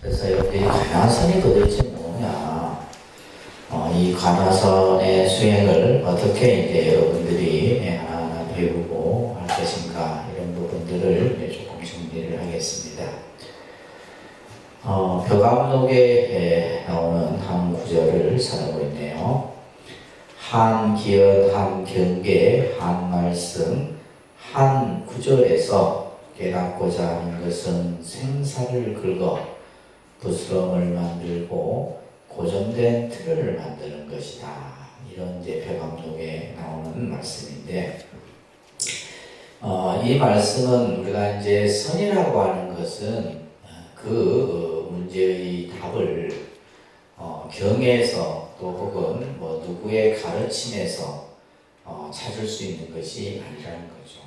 그래서 여기 가나선이 도대체 뭐냐? 이 가나선의 수행을 어떻게 이제 여러분들이 하나하나 배우고 할 것인가 이런 부분들을 조금 정리를 하겠습니다. 벼감록에 나오는 한 구절을 찾아보고 있네요. 한 기연, 한 경계, 한 말씀, 한 구절에서 깨닫고자 하는 것은 생사를 긁어 부스럼을 만들고 고정된 틀을 만드는 것이다. 이런 이제 벼감록에 나오는 말씀인데, 이 말씀은 우리가 이제 선이라고 하는 것은 그 문제의 답을 경에서 또 혹은 뭐 누구의 가르침에서 찾을 수 있는 것이 아니라는 거죠.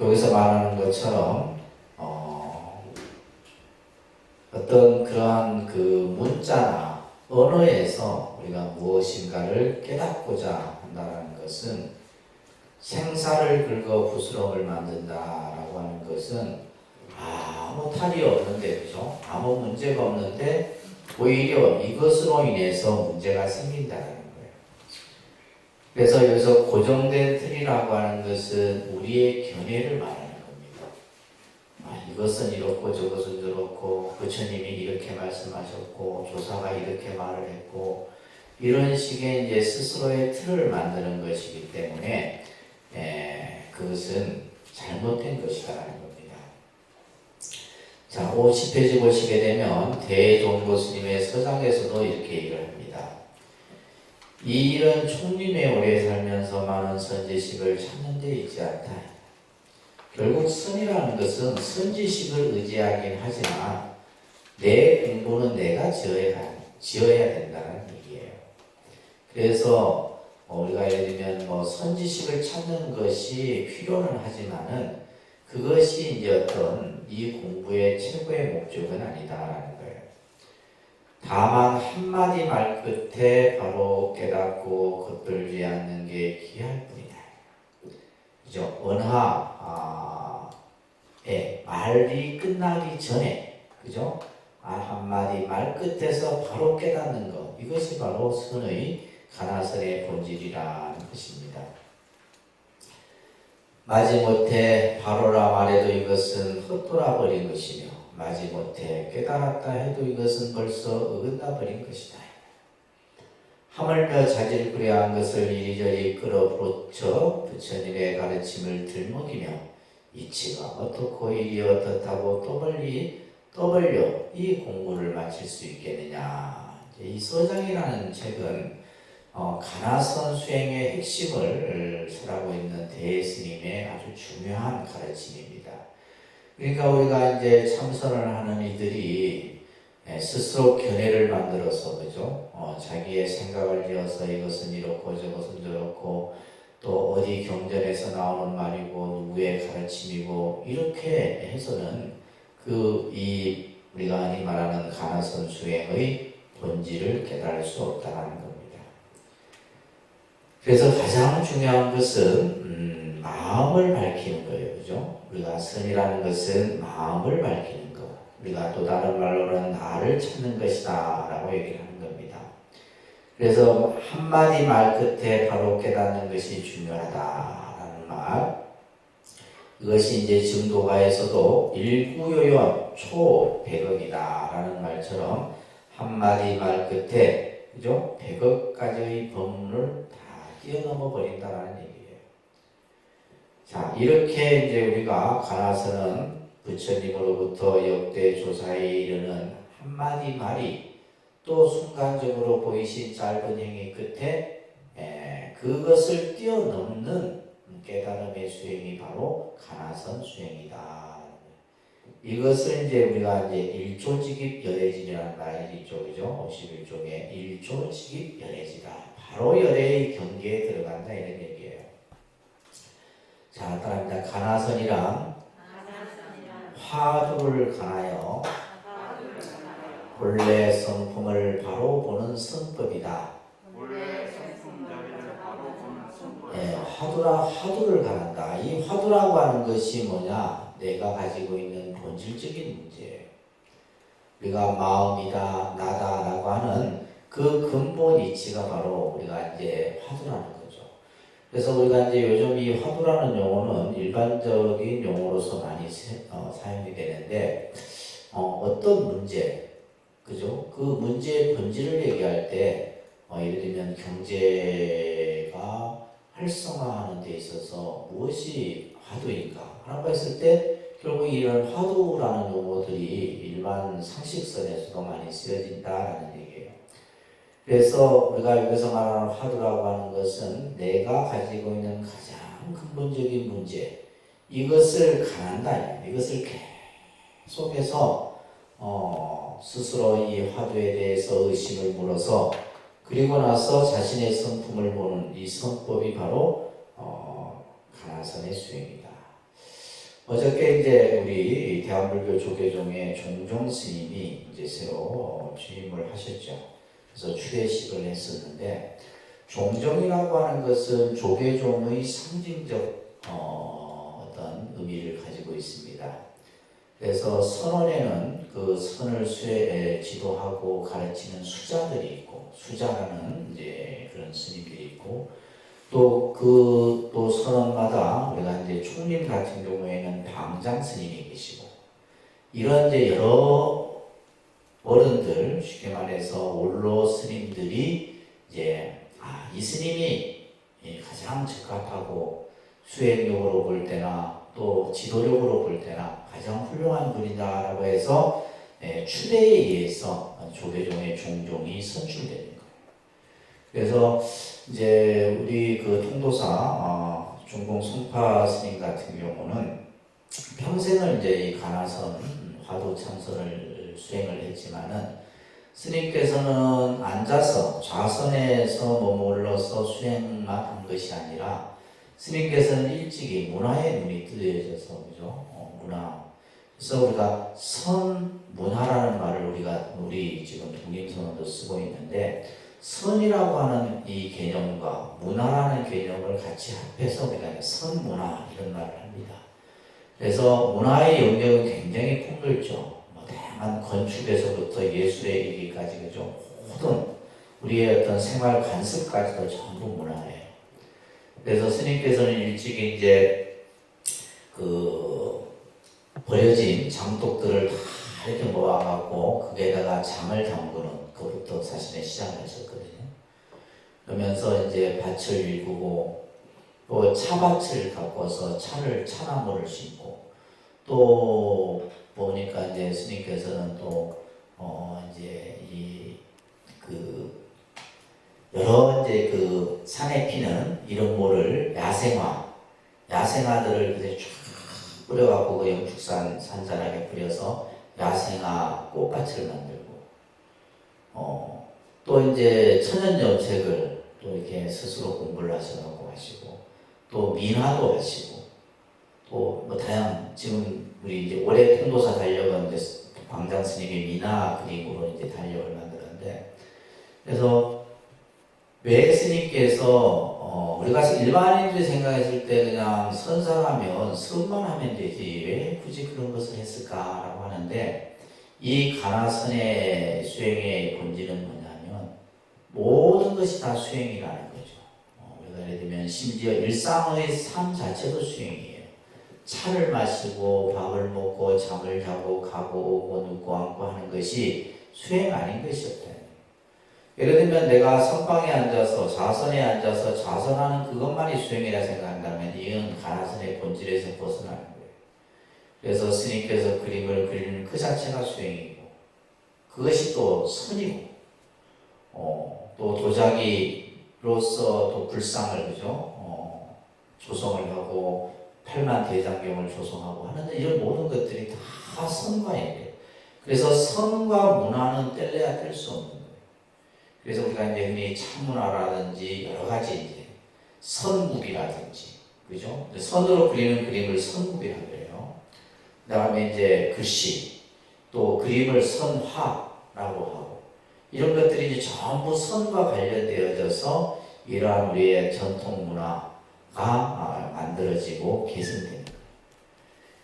여기서 말하는 것처럼 어떤 그러한 그 문자나 언어에서 우리가 무엇인가를 깨닫고자 한다는 것은 생사를 긁어 부스럼을 만든다라고 하는 것은 아무 탈이 없는데, 그죠? 아무 문제가 없는데 오히려 이것으로 인해서 문제가 생긴다는 거예요. 그래서 여기서 고정된 틀이라고 하는 것은 우리의 견해를 말하는 겁니다. 이것은 이렇고 저것은 저렇고 부처님이 이렇게 말씀하셨고 조사가 이렇게 말을 했고 이런 식의 이제 스스로의 틀을 만드는 것이기 때문에 그것은 잘못된 것이다라는 겁니다. 자, 50페이지 보시게 되면 대종고 스님의 서장에서도 이렇게 얘기를 합니다. 이 일은 총림에 오래 살면서 많은 선지식을 찾는 데 있지 않다. 결국 선이라는 것은 선지식을 의지하긴 하지만 내 공부는 내가 지어야 된다는 얘기예요. 그래서 우리가 예를 들면 뭐 선지식을 찾는 것이 필요는 하지만은 그것이 이제 어떤 이 공부의 최고의 목적은 아니다라는 거예요. 다만 한마디 말 끝에 바로 깨닫고 겉돌지 않는 게 귀할 뿐이다. 그죠? 말이 끝나기 전에, 그죠? 한마디 말 끝에서 바로 깨닫는 것, 이것이 바로 선의 가나선의 본질이라는 것입니다. 마지못해 바로라 말해도 이것은 헛돌아 버린 것이며 마지못해 깨달았다 해도 이것은 벌써 어긋나 버린 것이다. 하물며 자질구레한 것을 이리저리 끌어붙여 부처님의 가르침을 들먹이며 이치가 어떻고 이리 어떻다고 떠벌려 이 공부를 마칠 수 있겠느냐. 이 서장이라는 책은 가나선 수행의 핵심을 설하고 있는 대스님의 아주 중요한 가르침입니다. 그러니까 우리가 이제 참선을 하는 이들이 스스로 견해를 만들어서, 그죠? 자기의 생각을 지어서 이것은 이렇고 저것은 저렇고 또 어디 경전에서 나오는 말이고 누구의 가르침이고 이렇게 해서는 우리가 흔히 말하는 가나선 수행의 본질을 깨달을 수 없다는 겁니다. 그래서 가장 중요한 것은 마음을 밝히는 거예요. 그죠? 우리가 선이라는 것은 마음을 밝히는 것. 우리가 또 다른 말로는 나를 찾는 것이다 라고 얘기를 하는 겁니다. 그래서 한마디 말 끝에 바로 깨닫는 것이 중요하다라는 말. 이것이 이제 증도가에서도 일구요연 초백억이다라는 말처럼 한마디 말 끝에, 그죠? 100억까지의 법문을 다 뛰어넘어 버린다라는 얘기예요. 자, 이렇게 이제 우리가 가나서는 부처님으로부터 역대 조사에 이르는 한마디 말이 또 순간적으로 보이신 짧은 행위 끝에 그것을 뛰어넘는 깨달음의 수행이 바로 가나선 수행이다. 이것을 이제 우리가 이제 일조직입 열애지라는 말이 있죠, 그죠? 51쪽에 일조직입 열애지다. 바로 열애의 경계에 들어간다 이런 얘기예요. 자, 따라합니다. 가나선이란 화두를 가나여 본래 성품을 바로 보는 성법이다. 화두를 가난다. 이 화두라고 하는 것이 뭐냐? 내가 가지고 있는 본질적인 문제예요. 우리가 마음이다, 나다라고 하는 그 근본 이치가 바로 우리가 이제 화두라는 거죠. 그래서 우리가 이제 요즘 이 화두라는 용어는 일반적인 용어로서 많이 사용이 되는데, 어떤 문제, 그죠? 그 문제의 본질을 얘기할 때, 예를 들면 경제가 활성화하는 데 있어서 무엇이 화두인가? 라고 했을 때, 결국 이런 화두라는 용어들이 일반 상식선에서도 많이 쓰여진다라는 얘기예요. 그래서 우리가 여기서 말하는 화두라고 하는 것은 내가 가지고 있는 가장 근본적인 문제, 이것을 가난다, 이것을 계속해서 스스로 이 화두에 대해서 의심을 물어서 그리고 나서 자신의 성품을 보는 이 성법이 바로 가나선의 수행이다. 어저께 이제 우리 대한불교 조계종의 종종 스님이 이제 새로 취임을 하셨죠. 그래서 추례식을 했었는데, 종종이라고 하는 것은 조계종의 상징적 어떤 의미를 가지고 있습니다. 그래서 선원에는 그 선을 지도하고 가르치는 수자들이 있고, 수자라는 이제 그런 스님들이 있고, 또 선원마다 우리가 이제 총림 같은 경우에는 방장 스님이 계시고, 이런 이제 여러 어른들, 쉽게 말해서 원로 스님들이 이제 이 스님이 가장 적합하고 수행력으로 볼 때나 또 지도력으로 볼 때나 가장 훌륭한 분이다라고 해서 추대에 의해서 조계종의 종종이 선출되는 거예요. 그래서 이제 우리 그 통도사 중공 송파 스님 같은 경우는 평생을 이제 이 가나선 화두 참선을 수행을 했지만은, 스님께서는 앉아서 좌선에서 머물러서 수행만 한 것이 아니라 스님께서는 일찍이 문화에 눈이 뜨여져서, 그죠? 문화. 그래서 우리가 선문화라는 말을 우리 지금 독립선언도 쓰고 있는데, 선이라고 하는 이 개념과 문화라는 개념을 같이 합해서 우리가 선문화 이런 말을 합니다. 그래서 문화의 영역은 굉장히 폭넓죠. 다양한 건축에서부터 예술에 이르기까지, 그죠? 모든 우리의 어떤 생활 관습까지도 전부 문화예요. 그래서 스님께서는 일찍이 이제 그 버려진 장독들을 다 이렇게 모아갖고 거기에다가 잠을 담그는 그것부터 자신의 시작을 하셨거든요. 그러면서 이제 밭을 일구고 또 차밭을 가꿔서 차나무를 심고, 또 보니까 이제 스님께서는 또 이제 여러 이제 그 산에 피는 이런 모를 야생화들을 그냥 쫙 뿌려갖고 그 영축산 산자락에 뿌려서 야생화 꽃밭을 만들고, 또 이제 천연염색을 또 이렇게 스스로 공부를 하셔갖고 하시고, 또 민화도 하시고, 또 뭐 지금 우리 이제 올해 통도사 달력은 이제 방장 스님이 민화 그림으로 이제 달력을 만들었는데, 그래서 왜 스님께서 우리가 일반인들이 생각했을 때 그냥 선사하면 선만 하면 되지 왜 굳이 그런 것을 했을까라고 하는데, 이 가나선의 수행의 본질은 뭐냐면 모든 것이 다 수행이라는 거죠. 우리가 예를 들면 심지어 일상의 삶 자체도 수행이에요. 차를 마시고 밥을 먹고 잠을 자고 가고 오고 눕고 앉고 하는 것이 수행 아닌 것이 없다. 예를 들면 내가 선방에 앉아서 좌선에 앉아서 좌선하는 그것만이 수행이라 생각한다면 이건 가나선의 본질에서 벗어나는 거예요. 그래서 스님께서 그림을 그리는 그 자체가 수행이고, 그것이 또 선이고, 또 도자기로서 또 불상을, 그죠? 조성을 하고 팔만 대장경을 조성하고 하는데, 이런 모든 것들이 다 선과예요. 그래서 선과 문화는 뗄래야 뗄 수 없는 거예요. 그래서 우리가 이제 흔히 참문화라든지 여러 가지 이제 선묵이라든지, 그죠? 선으로 그리는 그림을 선묵이라고 해요. 그 다음에 이제 글씨, 또 그림을 선화라고 하고, 이런 것들이 이제 전부 선과 관련되어져서 이러한 우리의 전통 문화가 만들어지고 개선됩니다.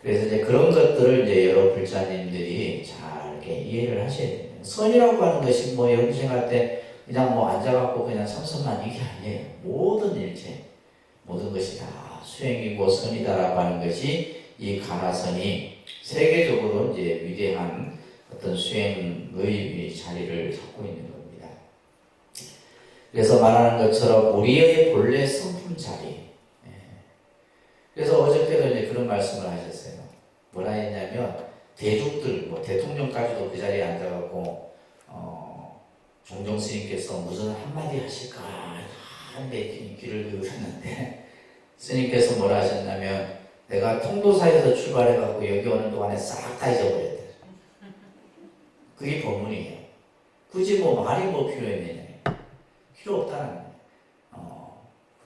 그래서 이제 그런 것들을 이제 여러 불자님들이 잘 이렇게 이해를 하셔야 됩니다. 선이라고 하는 것이 뭐 여러분 생각할 때 그냥 뭐 앉아갖고 그냥 선선만 이게 아니에요. 모든 일체, 모든 것이 다 수행이고 선이다라고 하는 것이 이 가나선이 세계적으로 이제 위대한 어떤 수행의 자리를 잡고 있는 겁니다. 그래서 말하는 것처럼 우리의 본래 성품 자리. 그래서 어저께도 이제 그런 말씀을 하셨어요. 뭐라 했냐면 대중들, 뭐 대통령까지도 그 자리에 앉아갖고 종종 스님께서 무슨 한마디 하실까 하는데 귀를 기울였는데 스님께서 뭐라 하셨냐면 내가 통도사에서 출발해갖고 여기 오는 동안에 싹 다 잊어버렸다. 그게 법문이에요. 굳이 뭐 말이 뭐 필요했느냐. 필요 없다는 거예요.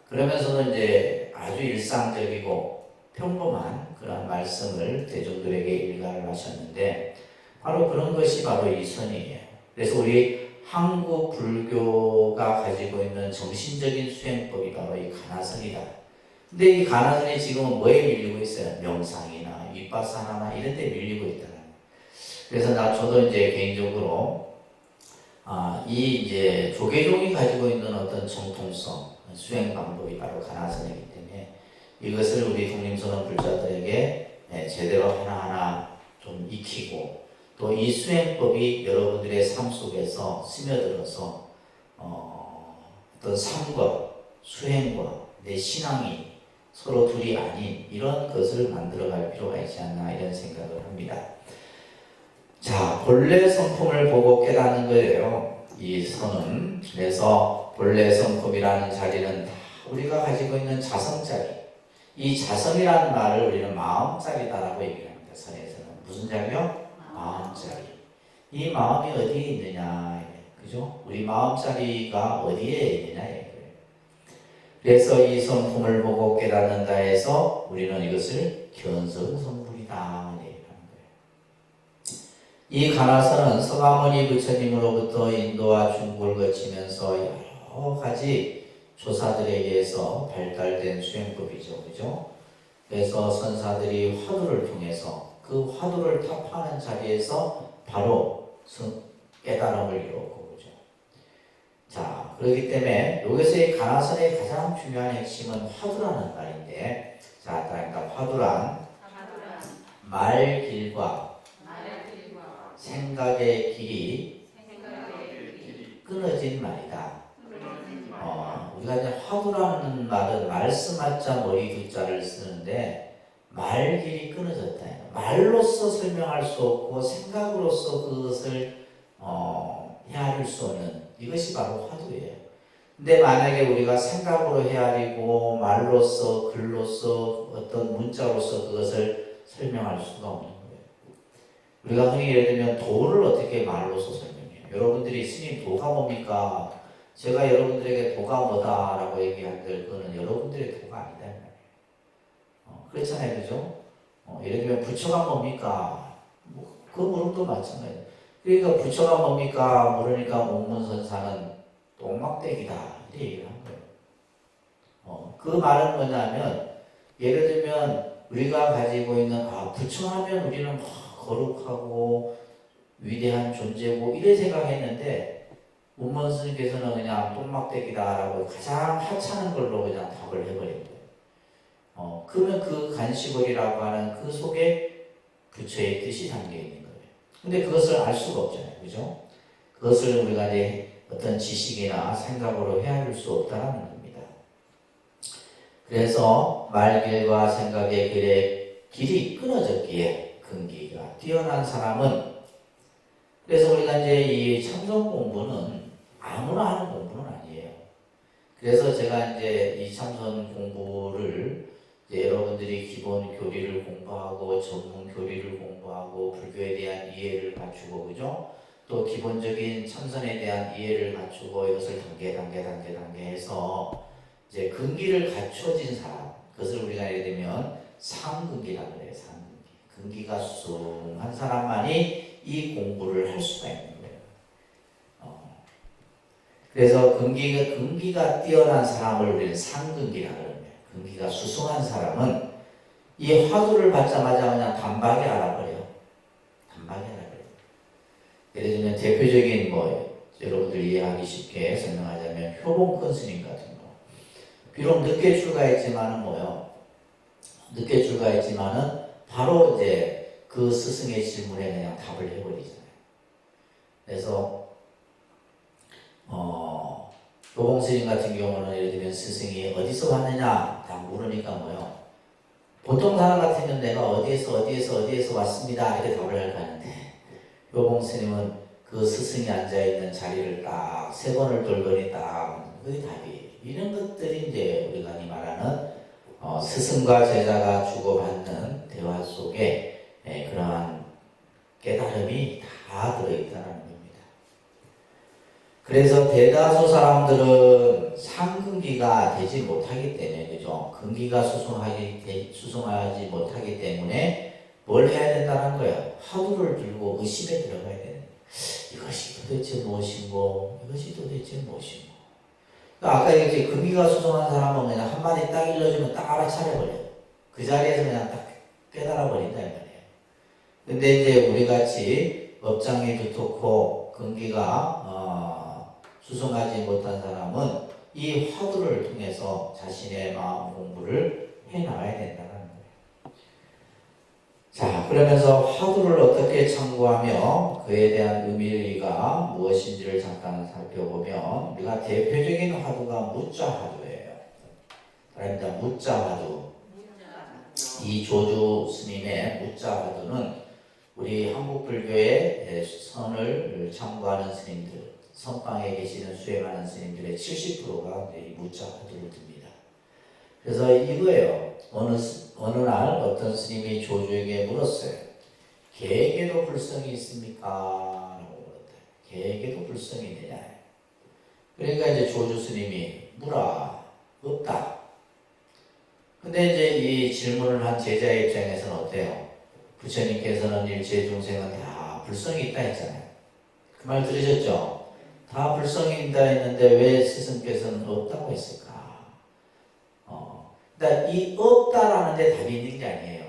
그러면서도 이제 아주 일상적이고 평범한 그런 말씀을 대중들에게 일관을 하셨는데 바로 그런 것이 바로 이 선이에요. 그래서 우리 한국 불교가 가지고 있는 정신적인 수행법이 바로 이 가나선이다. 근데 이 가나선이 지금은 뭐에 밀리고 있어요? 명상이나 윗바사나나 이런 데 밀리고 있다는 거예요. 그래서 저도 이제 개인적으로 이 이제 조계종이 가지고 있는 어떤 정통성, 수행 방법이 바로 가나선이기 때문에 이것을 우리 독림선언 불자들에게 제대로 하나하나 좀 익히고 또 이 수행법이 여러분들의 삶 속에서 스며들어서 어떤 삶과 수행과 내 신앙이 서로 둘이 아닌 이런 것을 만들어갈 필요가 있지 않나 이런 생각을 합니다. 자, 본래 성품을 보고 깨닫는 거예요. 이 선은. 그래서 본래 성품이라는 자리는 다 우리가 가지고 있는 자성자리. 이 자성이라는 말을 우리는 마음자리다라고 얘기를 합니다. 선에서는. 무슨 자리요? 마음자리. 이 마음이 어디에 있느냐. 그죠? 우리 마음자리가 어디에 있느냐. 그래서 이 성품을 보고 깨닫는다 해서 우리는 이것을 견성성불이다. 이 가나선은 서가모니 부처님으로부터 인도와 중국을 거치면서 여러 가지 조사들에 의해서 발달된 수행법이죠. 그죠? 그래서 선사들이 화두를 통해서 그 화두를 타파하는 자리에서 바로 깨달음을 이루었고, 그죠? 자, 그렇기 때문에 여기서의 가나선의 가장 중요한 핵심은 화두라는 말인데, 자, 그러니까 화두란 말길과 생각의 길이 끊어진 말이다. 우리가 이제 화두라는 말은 말씀하자 머리 두자를 쓰는데 말길이 끊어졌다. 말로서 설명할 수 없고 생각으로서 그것을 헤아릴 수 없는 이것이 바로 화두예요. 근데 만약에 우리가 생각으로 헤아리고 말로서 글로서 어떤 문자로서 그것을 설명할 수가 없는 거예요. 우리가 흔히 예를 들면 도를 어떻게 말로서 설명해요? 여러분들이 스님 도가 뭡니까? 제가 여러분들에게 도가 뭐다라고 얘기한들 그거는 여러분들의 도가 아니다 말이에요. 그렇잖아요, 그죠? 예를 들면 부처가 뭡니까? 그 물음도 마찬가지예요. 그러니까 부처가 뭡니까? 모르니까 옥문선사는 똥막대기다 이렇게 얘기를 한 거예요. 그 말은 뭐냐면 예를 들면 우리가 가지고 있는 부처하면 우리는 거룩하고 위대한 존재고 이래 생각했는데 문문 스님께서는 그냥 똥막대기다라고 가장 하찮은 걸로 그냥 답을 해버린 거예요. 그러면 그 간시벌이라고 하는 그 속에 부처의 뜻이 담겨 있는 거예요. 근데 그것을 알 수가 없잖아요. 그죠? 그것을 우리가 이제 어떤 지식이나 생각으로 헤아릴 수 없다는 겁니다. 그래서 말길과 생각의 길이 끊어졌기에 근기가 뛰어난 사람은 그래서 우리가 이제 이 참선 공부는 아무나 하는 공부는 아니에요. 그래서 제가 이제 이 참선 공부를 이제 여러분들이 기본 교리를 공부하고 전문 교리를 공부하고 불교에 대한 이해를 갖추고 그죠? 또 기본적인 참선에 대한 이해를 갖추고 이것을 단계 해서 이제 근기를 갖춰진 사람 그것을 우리가 예를 들면 상근기라고 해요. 상근기. 근기가 숭한 사람만이 이 공부를 할 수가 있는 거예요. 그래서 근기가 뛰어난 사람을 우리는 상근기라고 합니다. 근기가 수승한 사람은 이 화두를 받자마자 그냥 단박에 알아버려요. 단박에 알아버려요. 예를 들면 대표적인 여러분들 이해하기 쉽게 설명하자면 효봉권 스님 같은 거. 비록 늦게 출가했지만은 늦게 출가했지만은 바로 이제 그 스승의 질문에 그냥 답을 해버리잖아요. 그래서 효봉 스님 같은 경우는 예를 들면 스승이 어디서 왔느냐 다 물으니까 보통 사람 같으면 내가 어디에서 왔습니다 이렇게 답을 할 거 아닌데 효봉 스님은 그 스승이 앉아있는 자리를 딱 3번을 돌더니 딱 그게 답이에요. 이런 것들이 이제 우리가 흔히 말하는 스승과 제자가 주고받는 대화 속에 그러한 깨달음이 다 들어있다는 겁니다. 그래서 대다수 사람들은 상근기가 되지 못하기 때문에, 그죠? 근기가 수승하지 못하기 때문에 뭘 해야 된다는 거예요? 화두를 들고 의심에 들어가야 되는 거예요. 이것이 도대체 무엇인고, 이것이 도대체 무엇인고. 그러니까 아까 이렇게 근기가 수승한 사람은 그냥 한마디 딱 일러주면 딱 알아차려버려요. 그 자리에서 그냥 딱 깨달아버린다 이 말이에요. 근데 이제 우리 같이 업장이 두텁고 근기가 수승하지 못한 사람은 이 화두를 통해서 자신의 마음 공부를 해나가야 된다는 거예요. 자, 그러면서 화두를 어떻게 참고하며 그에 대한 의미가 무엇인지를 잠깐 살펴보면 우리가 대표적인 화두가 무자 화두예요. 그러니까 무자 화두. 이 조주 스님의 무자 화두는 우리 한국 불교의 선을 참고하는 스님들, 선방에 계시는 수행하는 스님들의 70%가 이 무자 화두를 듭니다. 그래서 이거예요. 어느 날 어떤 스님이 조주에게 물었어요. 개에게도 불성이 있습니까? 라고 물었대요. 개에게도 불성이 있느냐? 그러니까 이제 조주 스님이 물어. 없다. 근데 이제 이 질문을 한 제자의 입장에서는 어때요? 부처님께서는 일체 중생은 다 불성이 있다 했잖아요. 그 말 들으셨죠? 다 불성이 있다 했는데 왜 스승께서는 없다고 했을까? 그러니까 이 없다라는 데 답이 있는 게 아니에요.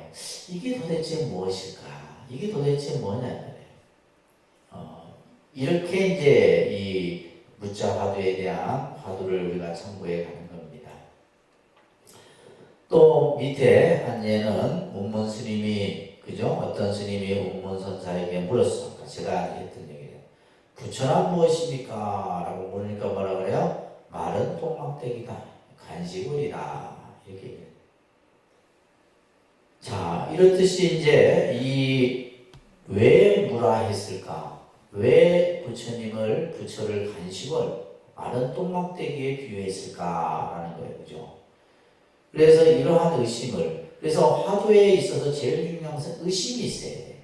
이게 도대체 무엇일까? 이게 도대체 뭐냐? 이렇게 이제 이 무자 화두에 대한 화두를 우리가 참고해 가는 겁니다. 또 밑에 한 예는 운문 스님이, 그죠? 어떤 스님이 운문 선사에게 물었어. 제가 했던 얘기예요. 부처란 무엇입니까? 라고 물으니까 뭐라 그래요? 말은 똥막대기다. 간식을이다. 이렇게 얘기해요. 자, 이렇듯이 이제 왜 무라 했을까? 왜 부처를 간식을 마른 똥막대기에 비유했을까라는 거예요. 그죠? 그래서 이러한 의심을, 그래서 화두에 있어서 제일 중요한 것은 의심이 있어야 돼요.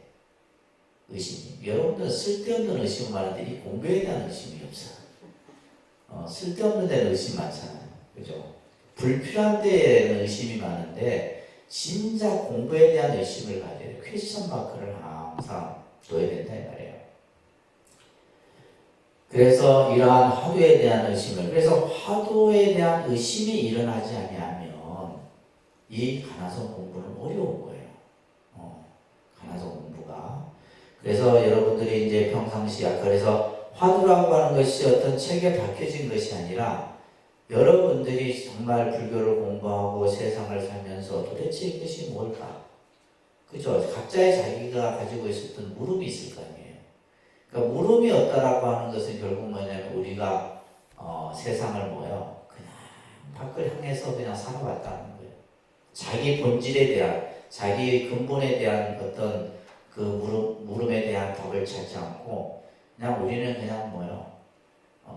의심이. 여러분들은 쓸데없는 의심을 많은데 이 공부에 대한 의심이 없어요. 쓸데없는 데는 의심 많잖아요. 그죠? 불필요한 데에는 의심이 많은데 진짜 공부에 대한 의심을 가져야 돼요. 퀘스천 마크를 항상 둬야 된다 이 말이에요. 그래서 이러한 화두에 대한 의심을, 그래서 화두에 대한 의심이 일어나지 아니하면 이 가나성 공부는 어려운 거예요. 가나성 공부가. 그래서 여러분들이 이제 평상시 그래서 화두라고 하는 것이 어떤 책에 박혀진 것이 아니라 여러분들이 정말 불교를 공부하고 세상을 살면서 도대체 이것이 뭘까? 그죠? 각자의 자기가 가지고 있었던 물음이 있을 거 아니에요. 그러니까 물음이 없다라고 하는 것은 결국 뭐냐면 우리가 세상을 그냥 밖을 향해서 그냥 살아왔다는 거예요. 자기 본질에 대한, 자기 근본에 대한 어떤 그 물음에 대한 답을 찾지 않고 그냥 우리는 그냥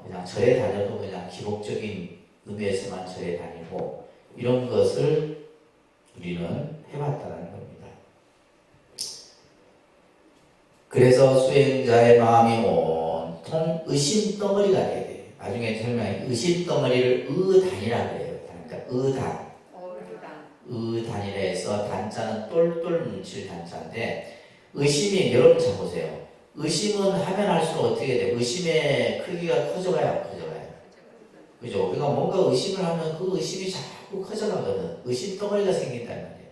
그냥 절에 다녀도 그냥 기복적인 의미에서만 절에 다니고 이런 것을 우리는 해왔다는 겁니다. 그래서 수행자의 마음이 온통 의심 덩어리가 돼야 돼요. 나중에 설명해 의심 덩어리를 의단이라고 해요. 그러니까 의단. 의단이라 해서 단자는 똘똘 뭉칠 단자인데 의심이, 여러분 잘 보세요. 의심은 하면 할수록 어떻게 돼요? 의심의 크기가 커져가요? 그죠? 우리가 뭔가 의심을 하면 그 의심이 자꾸 커져가거든. 의심 덩어리가 생긴다는 말이에요.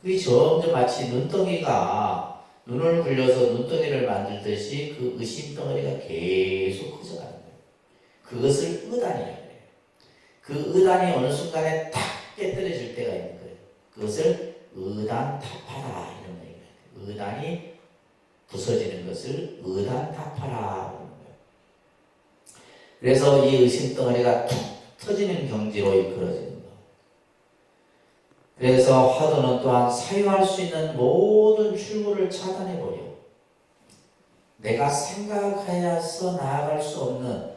그게 점점 마치 눈덩이가 눈을 굴려서 눈덩이를 만들듯이 그 의심덩어리가 계속 커져가는 거예요. 그것을 의단이라고 해요. 그 의단이 어느 순간에 탁 깨뜨려질 때가 있는 거예요. 그것을 의단타파라 이런 거예요. 의단이 부서지는 것을 의단타파라 이런 거예요. 그래서 이 의심덩어리가 툭 터지는 경지로 이끌어지는 거예요. 그래서 화두는 또한 사유할 수 있는 모든 출구를 차단해버려. 내가 생각하여서 나아갈 수 없는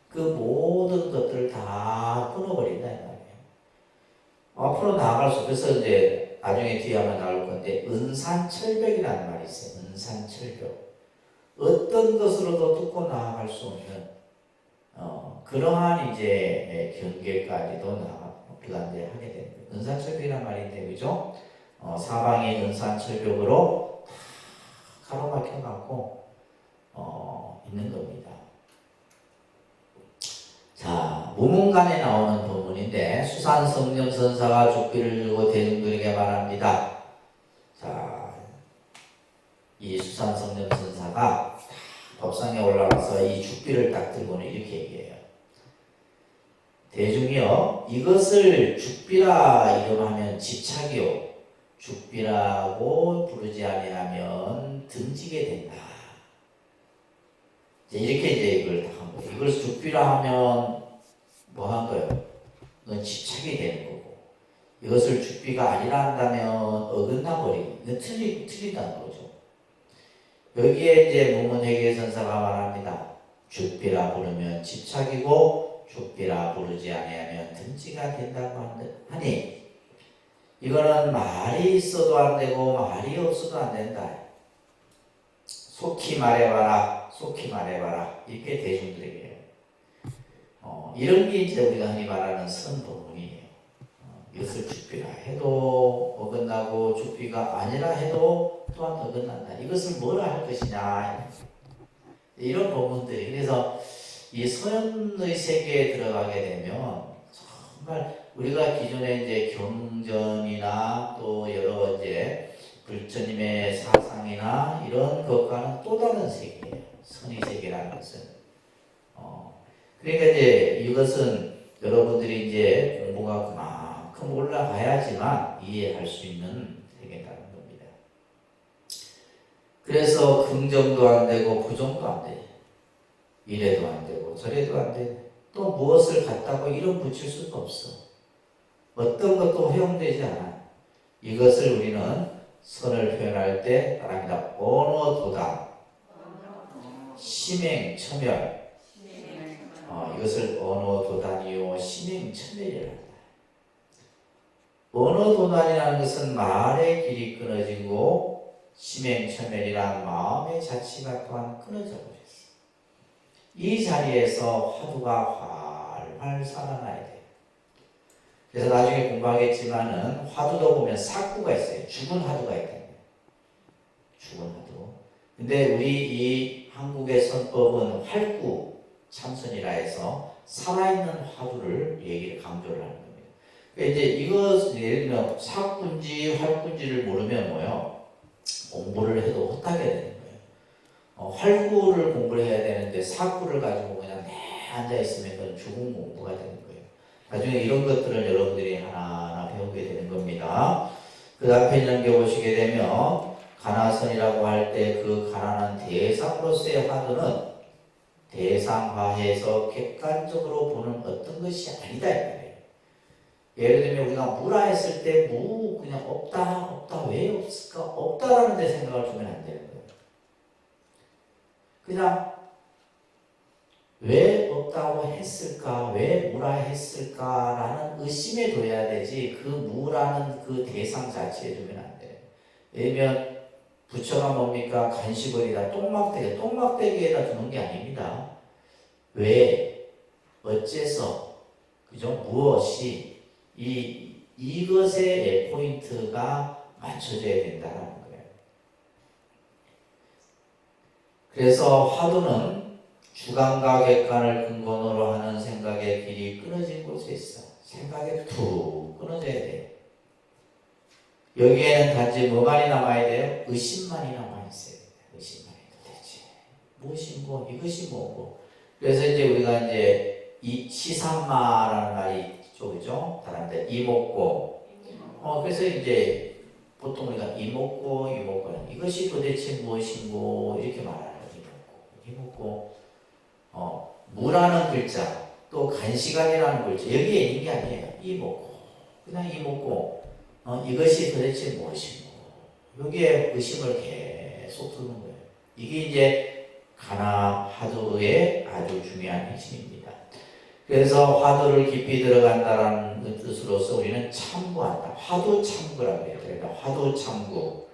그 모든 것들을 다 끊어버린다 이 말이에요. 앞으로 나아갈 수 그래서 이제 나중에 뒤에 한번 나올 건데 은산철벽이라는 말이 있어요. 은산철벽. 어떤 것으로도 뚫고 나아갈 수 없는 그러한 이제 경계까지도 우리가 이제 하게 되는 거예요. 은산철벽이란 말인데 그죠? 사방이 은산철벽으로 다 가로막혀갖고 있는 겁니다. 자, 무문간에 나오는 본문인데 수산성념선사가 죽비를 들고 대중들에게 말합니다. 자, 이 수산성념선사가 법상에 올라가서 이 죽비를 딱 들고는 이렇게 얘기해요. 대중이여, 이것을 죽비라 이름하면 집착이요, 죽비라고 부르지 아니하면 등지게 된다. 이렇게 이제 이걸 딱 한 거예요. 이걸 죽비라 하면 뭐 한 거예요? 이건 집착이 되는 거고, 이것을 죽비가 아니라 한다면 어긋나 버리고, 이건 틀린다는 거죠. 여기에 이제 무문회계선사가 말합니다. 죽비라 부르면 집착이고, 죽비라 부르지 아니하면 등지가 된다고 하니, 이거는 말이 있어도 안 되고 말이 없어도 안 된다. 속히 말해봐라, 속히 말해봐라. 이렇게 대중들에게 이런 게 이제 우리가 흔히 말하는 선법문이에요. 이것을 죽비라 해도 어긋나고 죽비가 아니라 해도 또한 어긋난다. 이것을 뭐라 할 것이냐. 이런 법문들이. 그래서 이 서연의 세계에 들어가게 되면 정말 우리가 기존에 이제 경전이나 또 여러 이제 불처님의 사상이나 이런 것과는 또 다른 세계예요. 선의 세계라는 것은. 그러니까 이제 이것은 여러분들이 이제 공부가 그만큼 올라가야지만 이해할 수 있는 세계라는 겁니다. 그래서 긍정도 안 되고 부정도 안 돼. 이래도 안 되고 저래도 안 돼. 또 무엇을 갖다고 이름 붙일 수도 없어. 어떤 것도 허용되지 않아. 이것을 우리는 선을 표현할 때 따라합니다. 언어도당, 심행첨열. 이것을 언어도단이요 심행첨열이라 한다. 언어도단이라는 것은 말의 길이 끊어지고 심행첨열이란 마음의 자치가 또한 끊어져 버렸어. 이 자리에서 화두가 활활 살아나야 돼. 그래서 나중에 공부하겠지만은 화두도 보면 사구가 있어요. 죽은 화두가 있다. 죽은 화두. 근데 우리 이 한국의 선법은 활구 참선이라 해서 살아있는 화두를 얘기를 강조를 하는 겁니다. 그러니까 이제 이것 예를 들면 사구인지 활구인지를 모르면 뭐요? 공부를 해도 헛하게 되는 거예요. 활구를 공부를 해야 되는데 사구를 가지고 그냥 앉아 있으면 그건 죽은 공부가 되는 거예요. 나중에 이런 것들을 여러분들이 하나하나 배우게 되는 겁니다. 그 앞에 있는 게 보시게 되면 가나선이라고 할 때 그 가나는 대상으로서의 화두는 대상화해서 객관적으로 보는 어떤 것이 아니다. 예를 들면 우리가 무라 했을 때 그냥 없다 왜 없을까? 없다라는 데 생각을 주면 안 되는 거예요. 그냥 왜 없다고 했을까? 왜 무라 했을까라는 의심에 둬야 되지 그 무라는 그 대상 자체에 두면 안 돼요. 왜냐면 부처가 뭡니까? 간식거리다. 똥막대기에다 두는 게 아닙니다. 왜? 어째서? 그죠? 무엇이? 이것의 포인트가 맞춰져야 된다는 거예요. 그래서 화두는 주관과 객관을 근본으로 하는 생각의 길이 끊어진 곳에 있어. 생각이 툭 끊어져야 돼. 여기에는 단지 뭐만이 남아야 돼요? 의심만이 남아 있어야 돼요. 의심만이 도대체 무엇인고 이것이 뭐고. 그래서 이제 우리가 이제 이 시산마라는 말이 있죠, 그죠? 다른데 이목고. 그래서 이제 보통 우리가 이목고는 이것이 도대체 무엇인고 이렇게 말하는 이목고. 무라는 글자 또 간시간이라는 글자 여기에 있는 게 아니에요. 이목고. 그냥 이목고. 이것이 도대체 무엇인고. 여기에 의심을 계속 두는 거예요. 이게 이제 가나 화두의 아주 중요한 핵심입니다. 그래서 화두를 깊이 들어간다라는 뜻으로서 우리는 참구한다. 화두 참구라고 해요. 그러니까 화두 참구.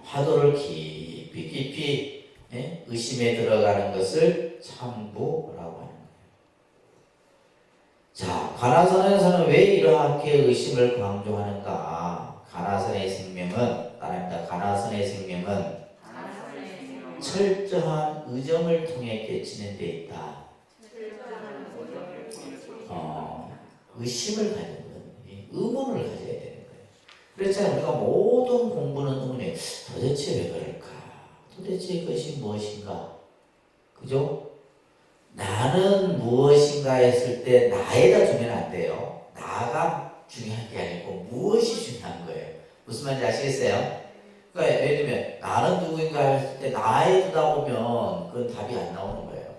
화두를 깊이 의심에 들어가는 것을 참구라고 하는 거예요. 자, 가나선에서는 왜 이렇게 의심을 강조하는가? 가나선의 생명은 따릅니다. 가나선의 생명은 철저한 의정을 통해 깨치는 데 있다. 의심을 가지는 거예요. 의문을 가져야 되는 거예요. 그렇잖아요. 우리가 모든 공부는 의문이에요. 도대체 왜 그럴까? 도대체 이것이 무엇인가? 그죠? 나는 무엇인가 했을 때 나에다 주면 안 돼요. 나가 중요한 게 아니고 무엇이 중요한 거예요. 무슨 말인지 아시겠어요? 그러니까 예를 들면 나는 누구인가 했을 때 나에 두다 보면 그건 답이 안 나오는 거예요.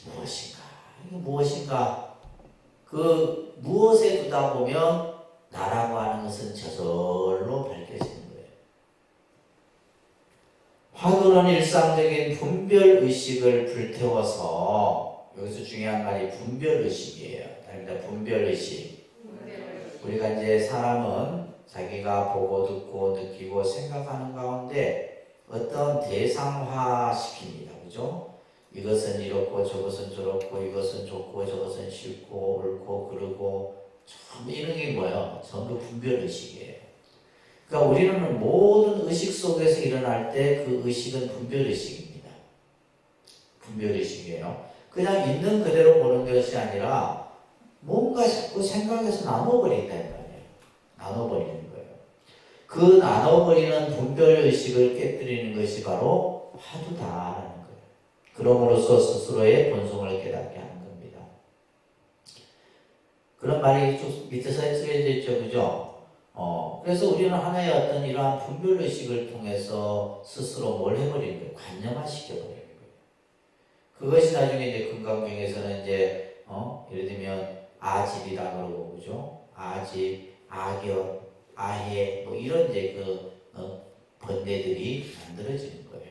무엇인가? 이게 무엇인가? 그 무엇에 두다 보면 나라고 하는 것은 저절로 밝혀지는 거예요. 화두는 일상적인 분별의식을 불태워서 여기서 중요한 말이 분별의식이에요. 다릅니다. 분별의식. 우리가 이제 사람은 자기가 보고 듣고 느끼고 생각하는 가운데 어떤 대상화 시킵니다. 그죠? 이것은 이렇고 저것은 저렇고 이것은 좋고 저것은 싫고 옳고 그르고 전부 이런 게 뭐예요? 전부 분별의식이에요. 그러니까 우리는 모든 의식 속에서 일어날 때 그 의식은 분별의식입니다. 분별의식이에요. 그냥 있는 그대로 보는 것이 아니라 뭔가 자꾸 생각해서 나눠버린다는 거예요. 나눠버리는 거예요. 그 나눠버리는 분별의식을 깨뜨리는 것이 바로 화두다라는 거예요. 그럼으로써 스스로의 본성을 깨닫게 하는 겁니다. 그런 말이 쭉 밑에서 쓰여져 있죠. 그죠? 그래서 우리는 하나의 어떤 이러한 분별의식을 통해서 스스로 뭘 해버리는 거예요? 관념화시켜버리는 거예요. 그것이 나중에 이제 금강경에서는 이제, 예를 들면, 아집이라 그러고, 그죠? 아집, 악연, 아해, 뭐 이런 이제 번뇌들이 만들어지는 거예요.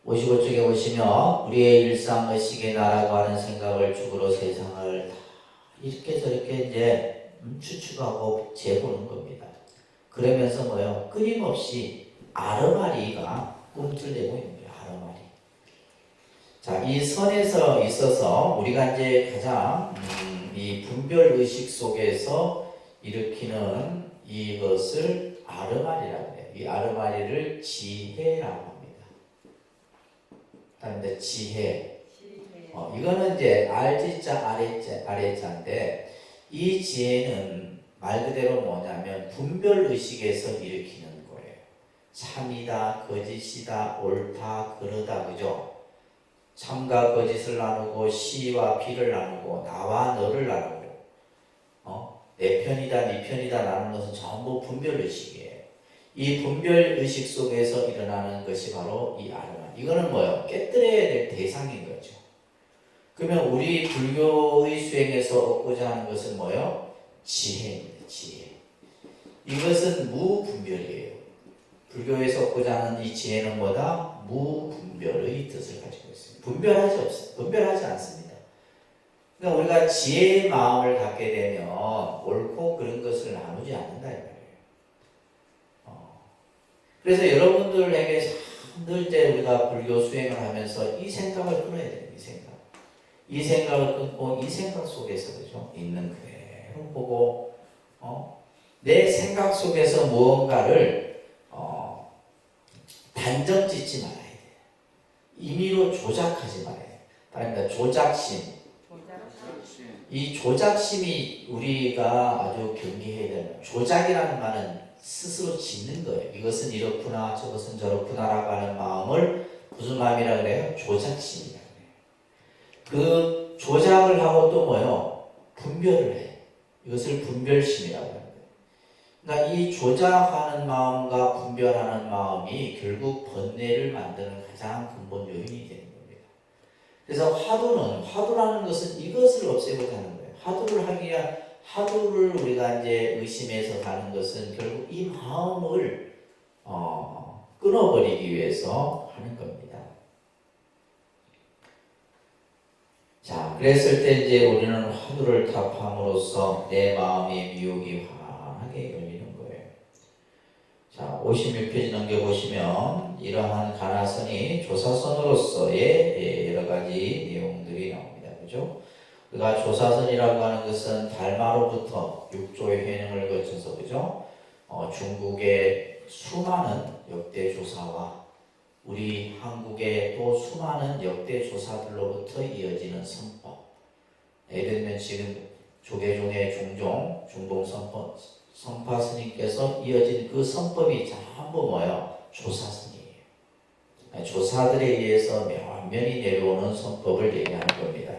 55쪽에 보시면 우리의 일상의식의 나라고 하는 생각을 죽으로 세상을 다 이렇게 저렇게 이제 추측하고 재보는 겁니다. 그러면서 뭐요? 끊임없이 아르마리가 꿈틀대고 있는 거예요. 아르마리. 자, 이 선에서 있어서 우리가 이제 가장 이 분별의식 속에서 일으키는 이것을 아르마리라고 해요. 이 아르마리를 지혜라고 합니다. 그런데 지혜. 이거는 이제 알지자 아래자인데 이 지혜는 말 그대로 뭐냐면 분별의식에서 일으키는 거예요. 참이다, 거짓이다, 옳다, 그르다, 그죠? 참과 거짓을 나누고 시와 비를 나누고 나와 너를 나누고 내 편이다, 네 편이다 나누는 것은 전부 분별의식이에요. 이 분별의식 속에서 일어나는 것이 바로 이 아르마. 이거는 뭐예요? 깨뜨려야 될 대상인 거죠. 그러면 우리 불교의 수행에서 얻고자 하는 것은 뭐예요? 지혜입니다. 지혜. 이것은 무분별이에요. 불교에서 얻고자 하는 이 지혜는 뭐다? 무분별의 뜻을 가지고 있습니다. 분별하지 않습니다. 그러니까 우리가 지혜의 마음을 갖게 되면 옳고 그른 것을 나누지 않는다 이 말이에요. 그래서 여러분들에게 늘 때 우리가 불교 수행을 하면서 이 생각을 끊어야 돼요. 이 생각을 끊고 이 생각 속에서 그죠? 있는 그대로 보고 내 생각 속에서 무언가를 단정 짓지 말아야 돼요. 임의로 조작하지 말아야 돼요. 다릅니다. 조작심. 이 조작심이 우리가 아주 경계해야 되는, 조작이라는 말은 스스로 짓는 거예요. 이것은 이렇구나 저것은 저렇구나라고 하는 마음을 무슨 마음이라 그래요? 조작심이라 그래요. 그 조작을 하고 또 뭐요? 분별을 해. 이것을 분별심이라고 합니다. 그러니까 이 조작하는 마음과 분별하는 마음이 결국 번뇌를 만드는 가장 근본 요인이 되는 겁니다. 그래서 화두라는 것은 이것을 없애고자 하는 거예요. 화두를 하기 위한, 화두를 우리가 이제 의심해서 가는 것은 결국 이 마음을 끊어버리기 위해서 하는 겁니다. 자, 그랬을 때 이제 우리는 화두를 탑함으로써 내 마음의 미혹이 환하게 열리는 거예요. 자, 56페이지 넘겨보시면 이러한 가나선이 조사선으로서의 여러 가지 내용들이 나옵니다. 그죠? 그가 조사선이라고 하는 것은 달마로부터 6조의 회능을 거쳐서, 그죠? 중국의 수많은 역대 조사와 우리 한국의 또 수많은 역대 조사들로부터 이어지는 선법. 예를 들면 지금 조계종의 중종, 중봉선법, 성파 스님께서 이어진 그 선법이 전부 뭐예요? 조사선이에요. 조사들에 의해서 면면히 내려오는 선법을 얘기하는 겁니다.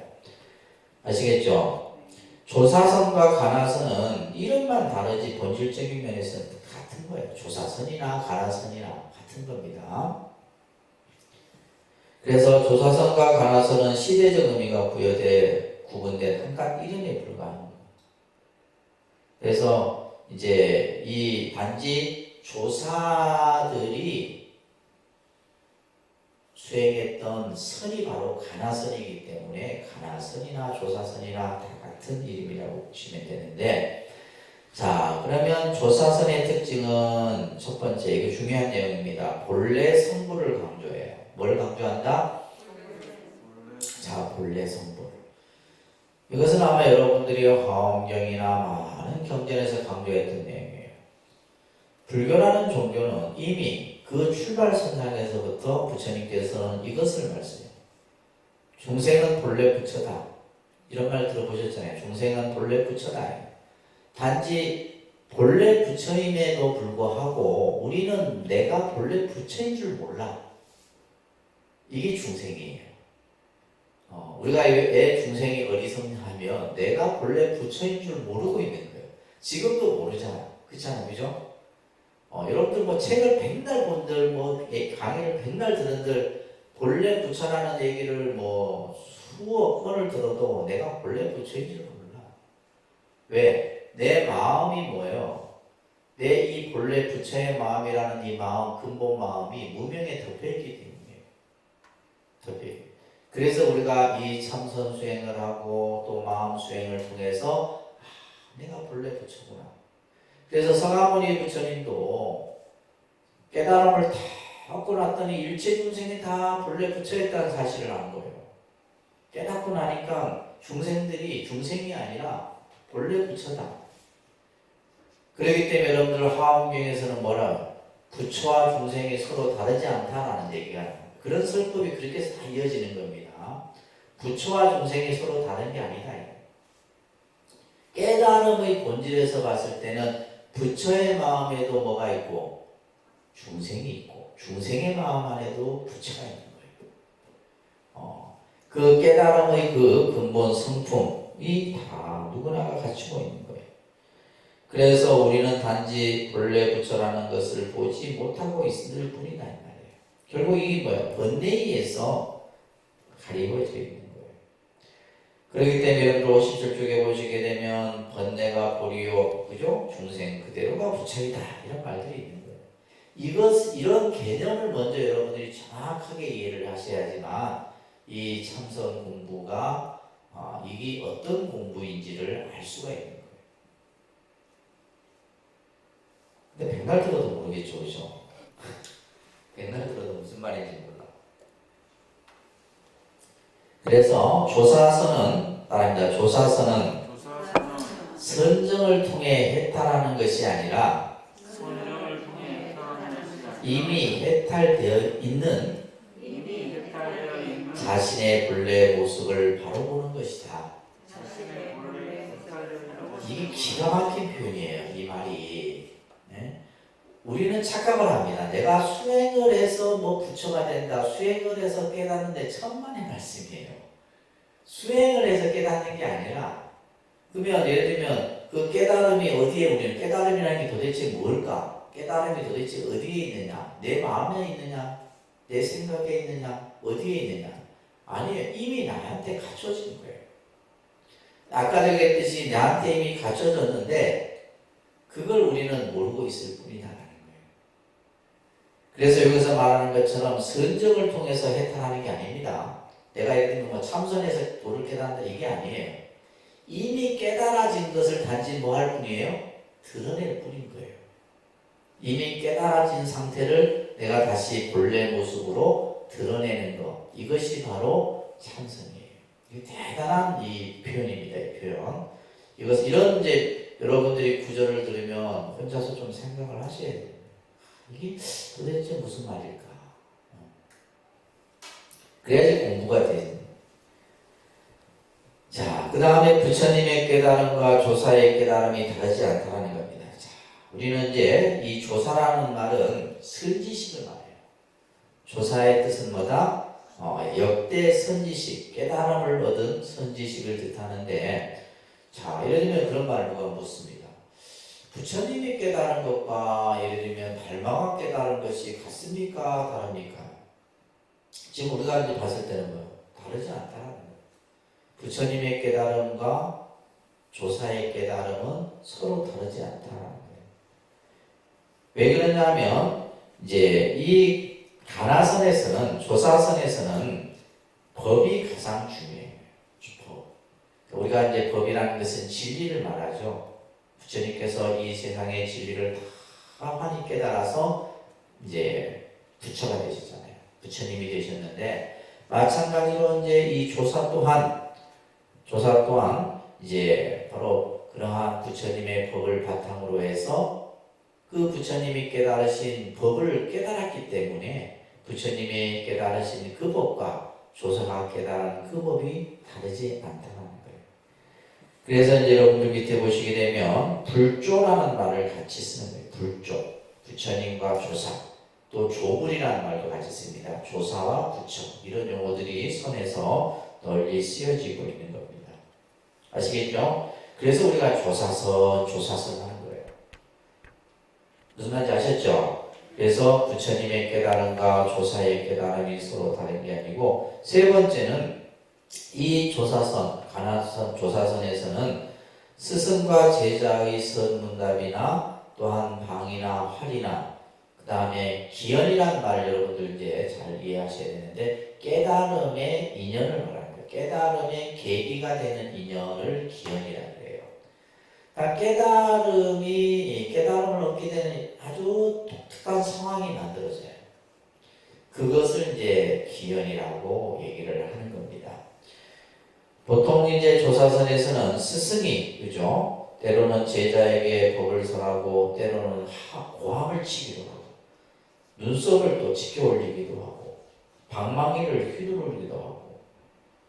아시겠죠? 조사선과 가나선은 이름만 다르지 본질적인 면에서는 같은 거예요. 조사선이나 가나선이나 같은 겁니다. 그래서 조사선과 가나선은 시대적 의미가 구분된 한각 이름에 불과한 겁니다. 그래서 이제 이 단지 조사들이 수행했던 선이 바로 가나선이기 때문에 가나선이나 조사선이나 다 같은 이름이라고 보시면 되는데, 자, 그러면 조사선의 특징은 첫 번째, 이거 중요한 내용입니다. 본래 성부를 강조해요. 뭘 강조한다? 자, 본래 성부. 이것은 아마 여러분들이 화엄경이나 많은 경전에서 강조했던 내용이에요. 불교라는 종교는 이미 그 출발선상에서부터 부처님께서는 이것을 말씀해요. 중생은 본래 부처다. 이런 말 들어보셨잖아요. 중생은 본래 부처다. 단지 본래 부처임에도 불구하고 우리는 내가 본래 부처인 줄 몰라. 이게 중생이에요. 우리가 왜 중생이 어리석냐면 내가 본래 부처인 줄 모르고 있는 거예요. 지금도 모르잖아요. 그렇잖아요. 그죠? 여러분들 뭐 책을 백날 본들, 뭐 강의를 백날 듣는들 본래 부처라는 얘기를 뭐 수억 번을 들어도 내가 본래 부처인 줄 몰라. 왜? 내 마음이 뭐예요? 내 이 본래 부처의 마음이라는 이 마음, 근본 마음이 무명에 덮여있기 때문이에요. 덮여있기. 그래서 우리가 이 참선 수행을 하고 또 마음 수행을 통해서 내가 본래 부처구나. 그래서 서가모니 부처님도 깨달음을 다 얻고 났더니 일체 중생이 다 본래 부처였다는 사실을 안 거예요. 깨닫고 나니까 중생들이 중생이 아니라 본래 부처다. 그렇기 때문에 여러분들 화엄경에서는 뭐라? 부처와 중생이 서로 다르지 않다라는 얘기가 그런 설법이 그렇게 해서 다 이어지는 겁니다. 부처와 중생이 서로 다른 게 아니다. 깨달음의 본질에서 봤을 때는 부처의 마음에도 뭐가 있고 중생이 있고 중생의 마음 안에도 부처가 있는 거예요. 그 깨달음의 그 근본 성품이 다 누구나가 갖추고 있는 거예요. 그래서 우리는 단지 본래 부처라는 것을 보지 못하고 있을 뿐이다 이 말이에요. 결국 이게 뭐예요? 번뇌에서 가리워져 있는 거예요. 그렇기 때문에 여러분들 57쪽에 보시게 되면 번뇌가 보리요, 그죠? 중생 그대로가 부처이다 이런 말들이 있는 거예요. 이런 개념을 먼저 여러분들이 정확하게 이해를 하셔야지만 이 참선 공부가 이게 어떤 공부인지를 알 수가 있는 거예요. 근데 백날 들어도 모르겠죠, 그죠? 백날 들어도 무슨 말인지 몰라. 그래서 조사선은 따라합니다. 조사선은 선정을 통해 해탈하는 것이 아니라 이미 해탈되어 있는 자신의 본래 모습을 바로 보는 것이다. 기가 막힌 표현이에요. 이 말이. 네? 우리는 착각을 합니다. 내가 수행을 해서 뭐 부처가 된다. 수행을 해서 깨닫는데 천만의 말씀이에요. 수행을 해서 깨닫는 게 아니라, 그러면 예를 들면 그 깨달음이 어디에, 우리는 깨달음이라는 게 도대체 뭘까? 깨달음이 도대체 어디에 있느냐? 내 마음에 있느냐? 내 생각에 있느냐? 어디에 있느냐? 아니에요. 이미 나한테 갖춰진 거예요. 아까 얘기했듯이 나한테 이미 갖춰졌는데 그걸 우리는 모르고 있을 뿐이다라는 거예요. 그래서 여기서 말하는 것처럼 선정을 통해서 해탈하는 게 아닙니다. 내가 예를 들면 뭐 참선해서 도를 깨닫는다 이게 아니에요. 이미 깨달아진 것을 단지 뭐 할 뿐이에요? 드러낼 뿐인 거예요. 이미 깨달아진 상태를 내가 다시 본래 모습으로 드러내는 것, 이것이 바로 참선이에요. 이게 대단한 이 표현입니다. 이 표현. 이런 이제 여러분들이 구절을 들으면 혼자서 좀 생각을 하셔야 돼요. 이게 도대체 무슨 말일까? 그래야지 공부가 되죠. 자, 그 다음에 부처님의 깨달음과 조사의 깨달음이 다르지 않다는 겁니다. 자, 우리는 이제 이 조사라는 말은 선지식을 말해요. 조사의 뜻은 뭐다? 역대 선지식, 깨달음을 얻은 선지식을 뜻하는데, 자, 예를 들면 그런 말을 누가 묻습니다. 부처님이 깨달은 것과 예를 들면 달마가 깨달은 것이 같습니까? 다릅니까? 지금 우리가 이제 봤을 때는 뭐요? 다르지 않다는 거예요. 부처님의 깨달음과 조사의 깨달음은 서로 다르지 않다는 거예요. 왜 그러냐면, 이제 이 가나선에서는, 조사선에서는 법이 가장 중요해요. 법. 우리가 이제 법이라는 것은 진리를 말하죠. 부처님께서 이 세상의 진리를 다 환히 깨달아서 이제 부처가 되셨잖아요. 부처님이 되셨는데, 마찬가지로 이제 이 조사 또한 이제 바로 그러한 부처님의 법을 바탕으로 해서 그 부처님이 깨달으신 법을 깨달았기 때문에 부처님이 깨달으신 그 법과 조사가 깨달은 그 법이 다르지 않다는 거예요. 그래서 이제 여러분들 밑에 보시게 되면 불조라는 말을 같이 쓰는 거예요. 불조. 부처님과 조사. 또 조불이라는 말도 같이 씁니다. 조사와 부처. 이런 용어들이 선에서 널리 쓰여지고 있는 겁니다. 아시겠죠? 그래서 우리가 조사선 하는 거예요. 무슨 말인지 아셨죠? 그래서 부처님의 깨달음과 조사의 깨달음이 서로 다른 게 아니고, 세 번째는 이 조사선, 가나선, 조사선에서는 스승과 제자의 선문답이나 또한 방이나 활이나 그 다음에 기연이라는 말을 여러분들 이제 잘 이해하셔야 되는데, 깨달음의 인연을 말하는 거예요. 깨달음의 계기가 되는 인연을 기연이라고 해요. 그러니까 깨달음을 얻게 되는 아주 독특한 상황이 만들어져요. 그것을 이제 기연이라고 얘기를 하는 겁니다. 보통 이제 조사선에서는 스승이, 그죠? 때로는 제자에게 법을 설하고, 때로는 고함을 치기도 하고, 눈썹을 또 치켜 올리기도 하고, 방망이를 휘두르기도 하고,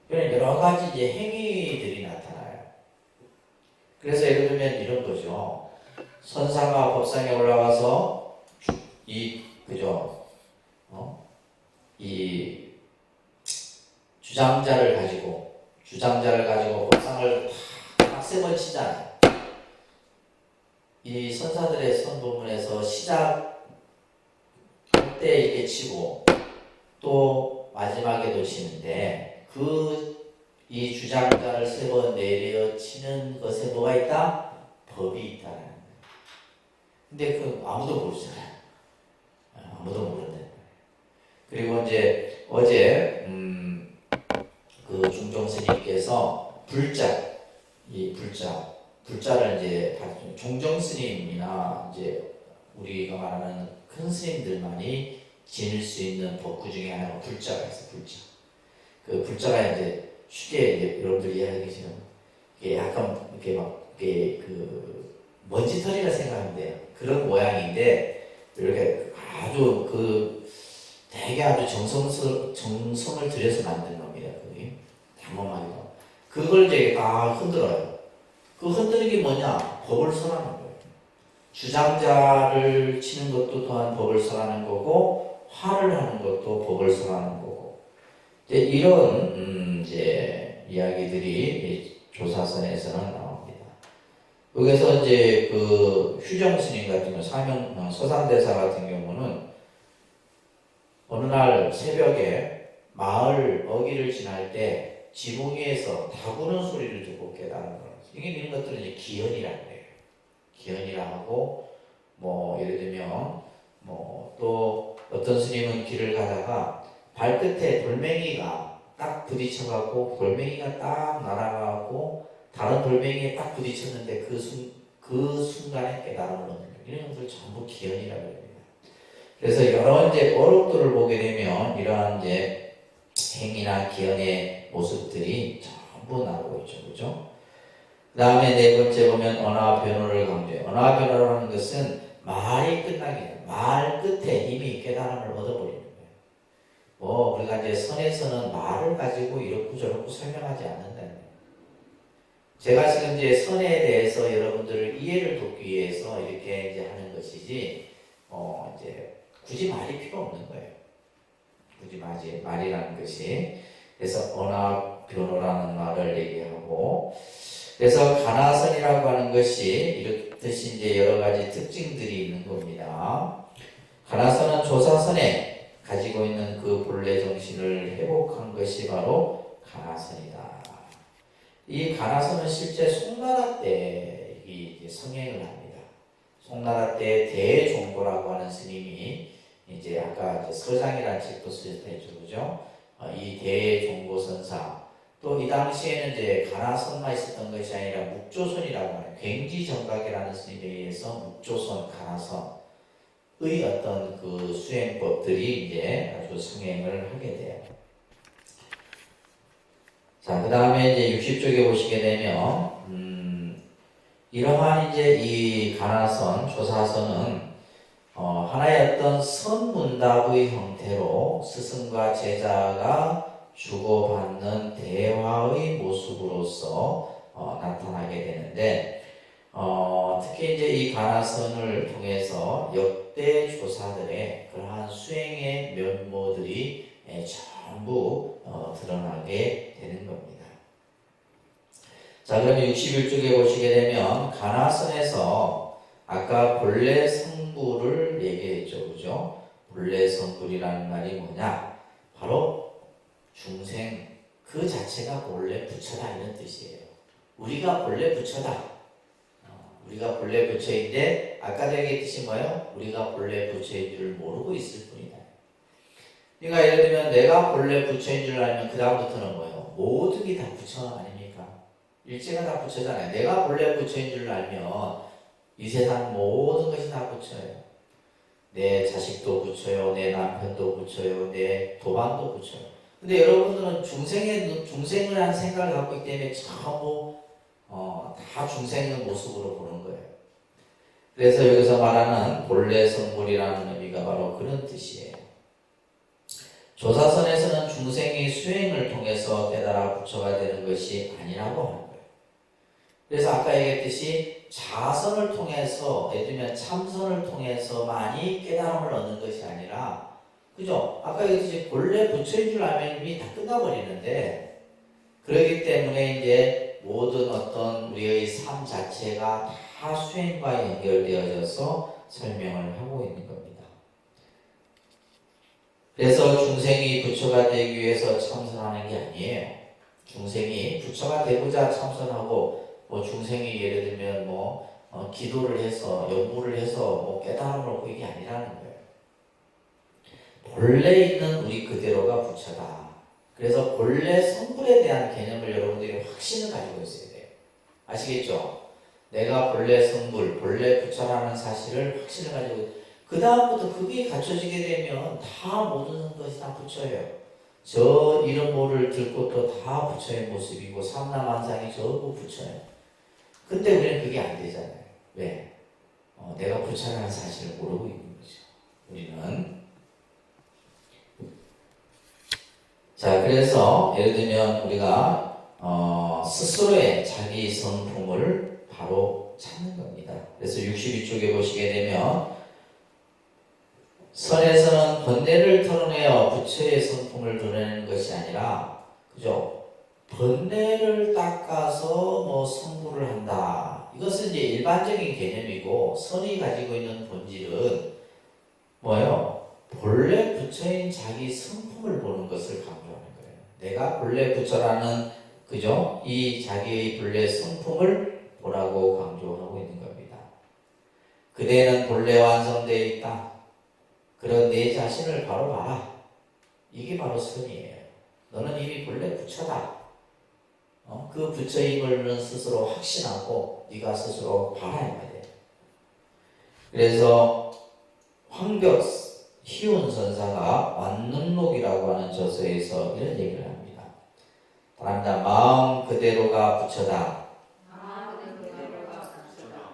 그런 여러 가지 이제 행위들이 나타나요. 그래서 예를 들면 이런 거죠. 선사가 법상에 올라가서 이 주장자를 가지고 법상을 딱 세 번 치잖아요. 이 선사들의 선부문에서 시작 때 이렇게 치고 또 마지막에도 치는데, 이 주장자를 세 번 내려 치는 것에 뭐가 있다? 법이 있다는 거예요. 근데 아무도 모르잖아요. 아무도 모르는데. 그리고 이제 어제 그 중종 스님께서 불자를 이제 종종 스님이나 이제 우리가 말하는 큰 스님들만이 지닐 수 있는 법구 중에 하나가 불자가 있어요. 그 불자가 이제 쉽게 이제 여러분들이 이해하기 싫으면 이게 약간 이렇게 먼지털이라 생각하면 돼요. 그런 모양인데 이렇게 아주 되게 아주 정성을 들여서 만든 겁니다. 그게 단번만이도. 그걸 이제 다 흔들어요. 그 흔드는 게 뭐냐? 법을 설하는 거예요. 주장자를 치는 것도 또한 법을 설하는 거고, 화를 하는 것도 법을 설하는 거고. 이제 이런 이제 이야기들이 조사선에서는 나옵니다. 여기서 이제 그 휴정 스님 같은 경우, 서산대사 같은 경우는 어느 날 새벽에 마을 어귀를 지날 때 지붕 위에서 다구는 소리를 듣고 깨달은 거예요. 이런 것들은 이제 기현이라고 해요. 기현이라 하고, 뭐 예를 들면 뭐 또 어떤 스님은 길을 가다가 발끝에 돌멩이가 딱 부딪혀갖고 돌멩이가 딱 날아가고 다른 돌멩이에 딱 부딪혔는데 그 순간에 깨달음을 얻는 거예요. 이런 것들 전부 기현이라고 합니다. 그래서 여러 이제 어록들을 보게 되면 이러한 이제 행위나 기현의 모습들이 전부 나오고 있죠, 그죠? 그 다음에 네 번째 보면 언화 변호를 강조해요. 언화 변호라는 것은 말이 끝나기 전에 말 끝에 이미 깨달음을 얻어버리는 거예요. 뭐 우리가 이제 선에서는 말을 가지고 이렇고 저렇고 설명하지 않는다는 거예요. 제가 지금 이제 선에 대해서 여러분들을 이해를 돕기 위해서 이렇게 이제 하는 것이지, 이제 굳이 말이 필요 없는 거예요. 굳이 말이라는 것이. 그래서 언화 변호라는 말을 얘기하고, 그래서 가나선이라고 하는 것이 이렇듯이 이제 여러 가지 특징들이 있는 겁니다. 가나선은 조사선에 가지고 있는 그 본래 정신을 회복한 것이 바로 가나선이다. 이 가나선은 실제 송나라 때 이제 성행을 합니다. 송나라 때 대종고라고 하는 스님이 이제 아까 이제 서장이라는 책도 쓰셨죠, 그죠? 이 대종고 선사. 또 이 당시에는 이제 가나선만 있었던 것이 아니라 묵조선이라고 하는 굉지정각이라는 스님에 의해서 묵조선, 가나선의 어떤 그 수행법들이 이제 아주 성행을 하게 돼요. 자, 그 다음에 이제 60쪽에 보시게 되면, 이러한 이제 이 가나선, 조사선은 하나의 어떤 선문답의 형태로 스승과 제자가 주고받는 대화의 모습으로서 나타나게 되는데, 특히 이제 이 가나선을 통해서 역대 조사들의 그러한 수행의 면모들이 전부 드러나게 되는 겁니다. 자, 그러면 61쪽에 보시게 되면 가나선에서 아까 본래 성불을 얘기했죠, 그죠? 본래 성불이라는 말이 뭐냐? 바로 중생 그 자체가 본래 부처다 이런 뜻이에요. 우리가 본래 부처다. 우리가 본래 부처인데 아까도 얘기했듯이 뭐예요? 우리가 본래 부처인 줄 모르고 있을 뿐이다. 그러니까 예를 들면 내가 본래 부처인 줄 알면 그 다음부터는 뭐예요? 모든 게 다 부처 아닙니까? 일체가 다 부처잖아요. 내가 본래 부처인 줄 알면 이 세상 모든 것이 다 부처예요. 내 자식도 부처요, 내 남편도 부처요, 내 도반도 부처요. 근데 여러분들은 중생을 한 생각을 갖고 있기 때문에 전부 다 중생의 모습으로 보는 거예요. 그래서 여기서 말하는 본래 성불이라는 의미가 바로 그런 뜻이에요. 조사선에서는 중생이 수행을 통해서 깨달아 부처가 되는 것이 아니라고 하는 거예요. 그래서 아까 얘기했듯이 자선을 통해서, 예를 들면 참선을 통해서만이 깨달음을 얻는 것이 아니라, 그죠? 아까 얘기했듯이 본래 부처인 줄 알면 이미 다 끝나버리는데, 그렇기 때문에 이제 모든 어떤 우리의 삶 자체가 다 수행과 연결되어져서 설명을 하고 있는 겁니다. 그래서 중생이 부처가 되기 위해서 참선하는 게 아니에요. 중생이 부처가 되고자 참선하고, 뭐 중생이 예를 들면 기도를 해서 연구를 해서 깨달음을 얻고 이게 아니라는 거예요. 본래 있는 우리 그대로가 부처다. 그래서 본래 성불에 대한 개념을 여러분들이 확신을 가지고 있어야 돼요. 아시겠죠? 내가 본래 성불, 본래 부처라는 사실을 확신을 가지고, 그 다음부터 그게 갖춰지게 되면 다 모든 것이 다 부처예요. 저 이런 모를 들 것도 다 부처의 모습이고 삼라만상이 전부 부처예요. 근데 우리는 그게 안 되잖아요. 왜? 내가 부처라는 사실을 모르고 있는 거죠. 우리는. 자, 그래서 예를 들면 우리가 스스로의 자기 성품을 바로 찾는 겁니다. 그래서 62쪽에 보시게 되면 선에서는 번뇌를 털어내어 부처의 성품을 드러내는 것이 아니라 그죠? 번뇌를 닦아서 뭐 성불을 한다. 이것은 이제 일반적인 개념이고 선이 가지고 있는 본질은 뭐예요? 본래 부처인 자기 성품을 보는 것을 강조하는 거예요. 내가 본래 부처라는 그죠? 이 자기의 본래 성품을 보라고 강조하고 있는 겁니다. 그대는 본래 완성되어 있다. 그런 내 자신을 바로 봐라. 이게 바로 선이에요. 너는 이미 본래 부처다. 그 부처임을 너는 스스로 확신하고 네가 스스로 봐라 이 말이에요. 그래서 황벽 희운 선사가 완능록이라고 하는 저서에서 이런 얘기를 합니다. 다릅니다. 마음 그대로가 부처다.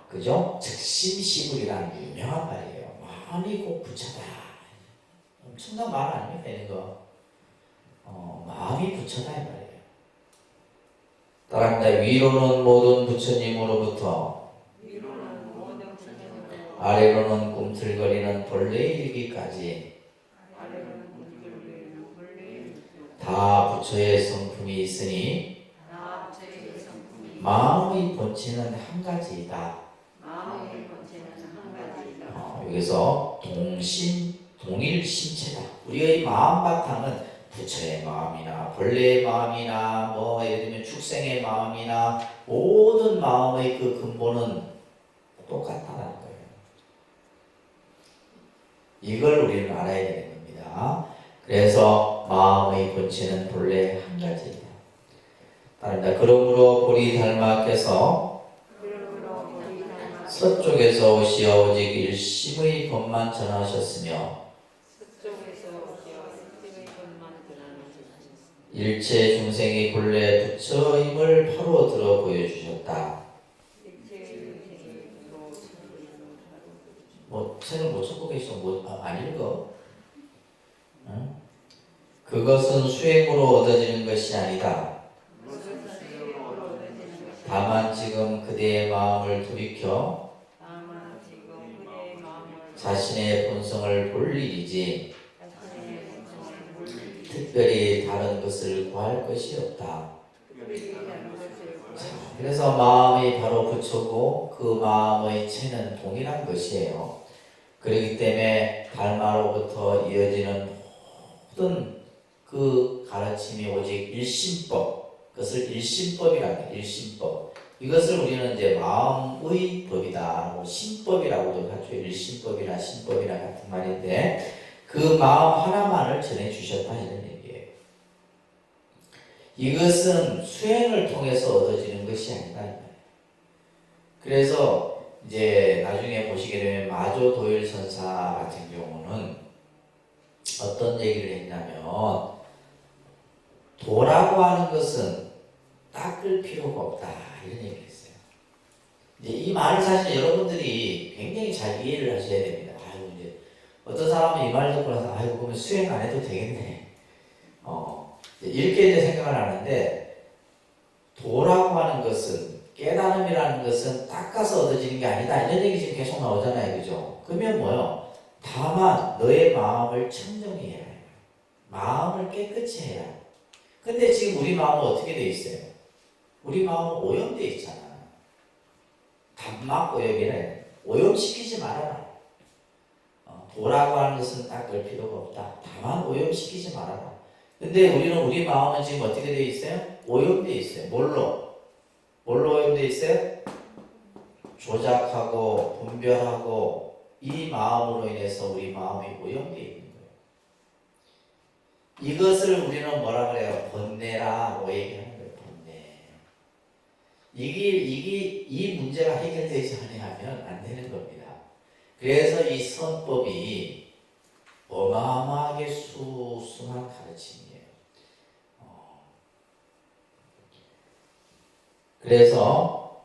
그죠? 즉심시불이라는 유명한 말이에요. 마음이 꼭 부처다. 엄청난 말 아닙니까 이거? 마음이 부처다 이 말이에요. 따라합니다. 위로는 모든 부처님으로부터 아래로는 꿈틀거리는 본래 이르기까지 다 부처의 성품이 있으니 마음의 본체는 한 가지이다. 여기서 동일 신체다. 우리의 마음 바탕은 부처의 마음이나 본래의 마음이나 뭐 예를 들면 축생의 마음이나 모든 마음의 그 근본은 똑같다는 거예요. 이걸 우리는 알아야 되는 겁니다. 그래서 마음의 본체는 본래 한 가지이다. 따릅니다. 그러므로 보리달마께서 서쪽에서 오시어 오직 일심의 법만 전하셨으며 일체 중생이 본래 부처임을 바로 들어 보여주셨다. 뭐 책을 못 찾고 계시면 안 읽어? 응? 그것은 수행으로 얻어지는 것이 아니다. 다만 지금 그대의 마음을 돌이켜 자신의 본성을 볼 일이지 특별히 다른 것을 구할 것이 없다. 그래서 마음이 바로 부처고 그 마음의 체는 동일한 것이에요. 그렇기 때문에 달마로부터 이어지는 모든 그 가르침이 오직 일심법, 그것을 일심법이라고 해요. 일심법. 이것을 우리는 이제 마음의 법이다. 신법이라고도 하죠. 일심법이나 신법이나 같은 말인데 그 마음 하나만을 전해주셨다 이런 얘기예요. 이것은 수행을 통해서 얻어지는 것이 아니다. 그래서 이제 나중에 보시게 되면 마조도일 선사 같은 경우는 어떤 얘기를 했냐면 도라고 하는 것은 닦을 필요가 없다 이런 얘기를 했어요. 이제 이 말을 사실 여러분들이 굉장히 잘 이해를 하셔야 됩니다. 이제 어떤 사람은 이 말을 듣고 나서 그러면 수행 안 해도 되겠네. 이렇게 이제 생각을 하는데 도라고 하는 것은 깨달음이라는 것은 닦아서 얻어지는 게 아니다. 이런 얘기 지금 계속 나오잖아요. 그죠? 그러면 뭐요? 다만 너의 마음을 청정해야 해요. 마음을 깨끗이 해야 해요. 근데 지금 우리 마음은 어떻게 돼 있어요? 우리 마음은 오염돼 있잖아. 단막 오염이래. 오염시키지 말아라. 도라고 하는 것은 닦을 필요가 없다. 다만 오염시키지 말아라. 근데 우리 마음은 지금 어떻게 돼 있어요? 오염돼 있어요. 뭘로 오염돼 있어요? 조작하고 분별하고 이 마음으로 인해서 우리 마음이 오염돼 있는 거예요. 이것을 우리는 뭐라 그래요? 번뇌라고 얘기하는 거예요. 번뇌. 이 문제가 해결되지 않으면 안 되는 겁니다. 그래서 이 선법이 어마어마하게 수승한 가르침이에요. 그래서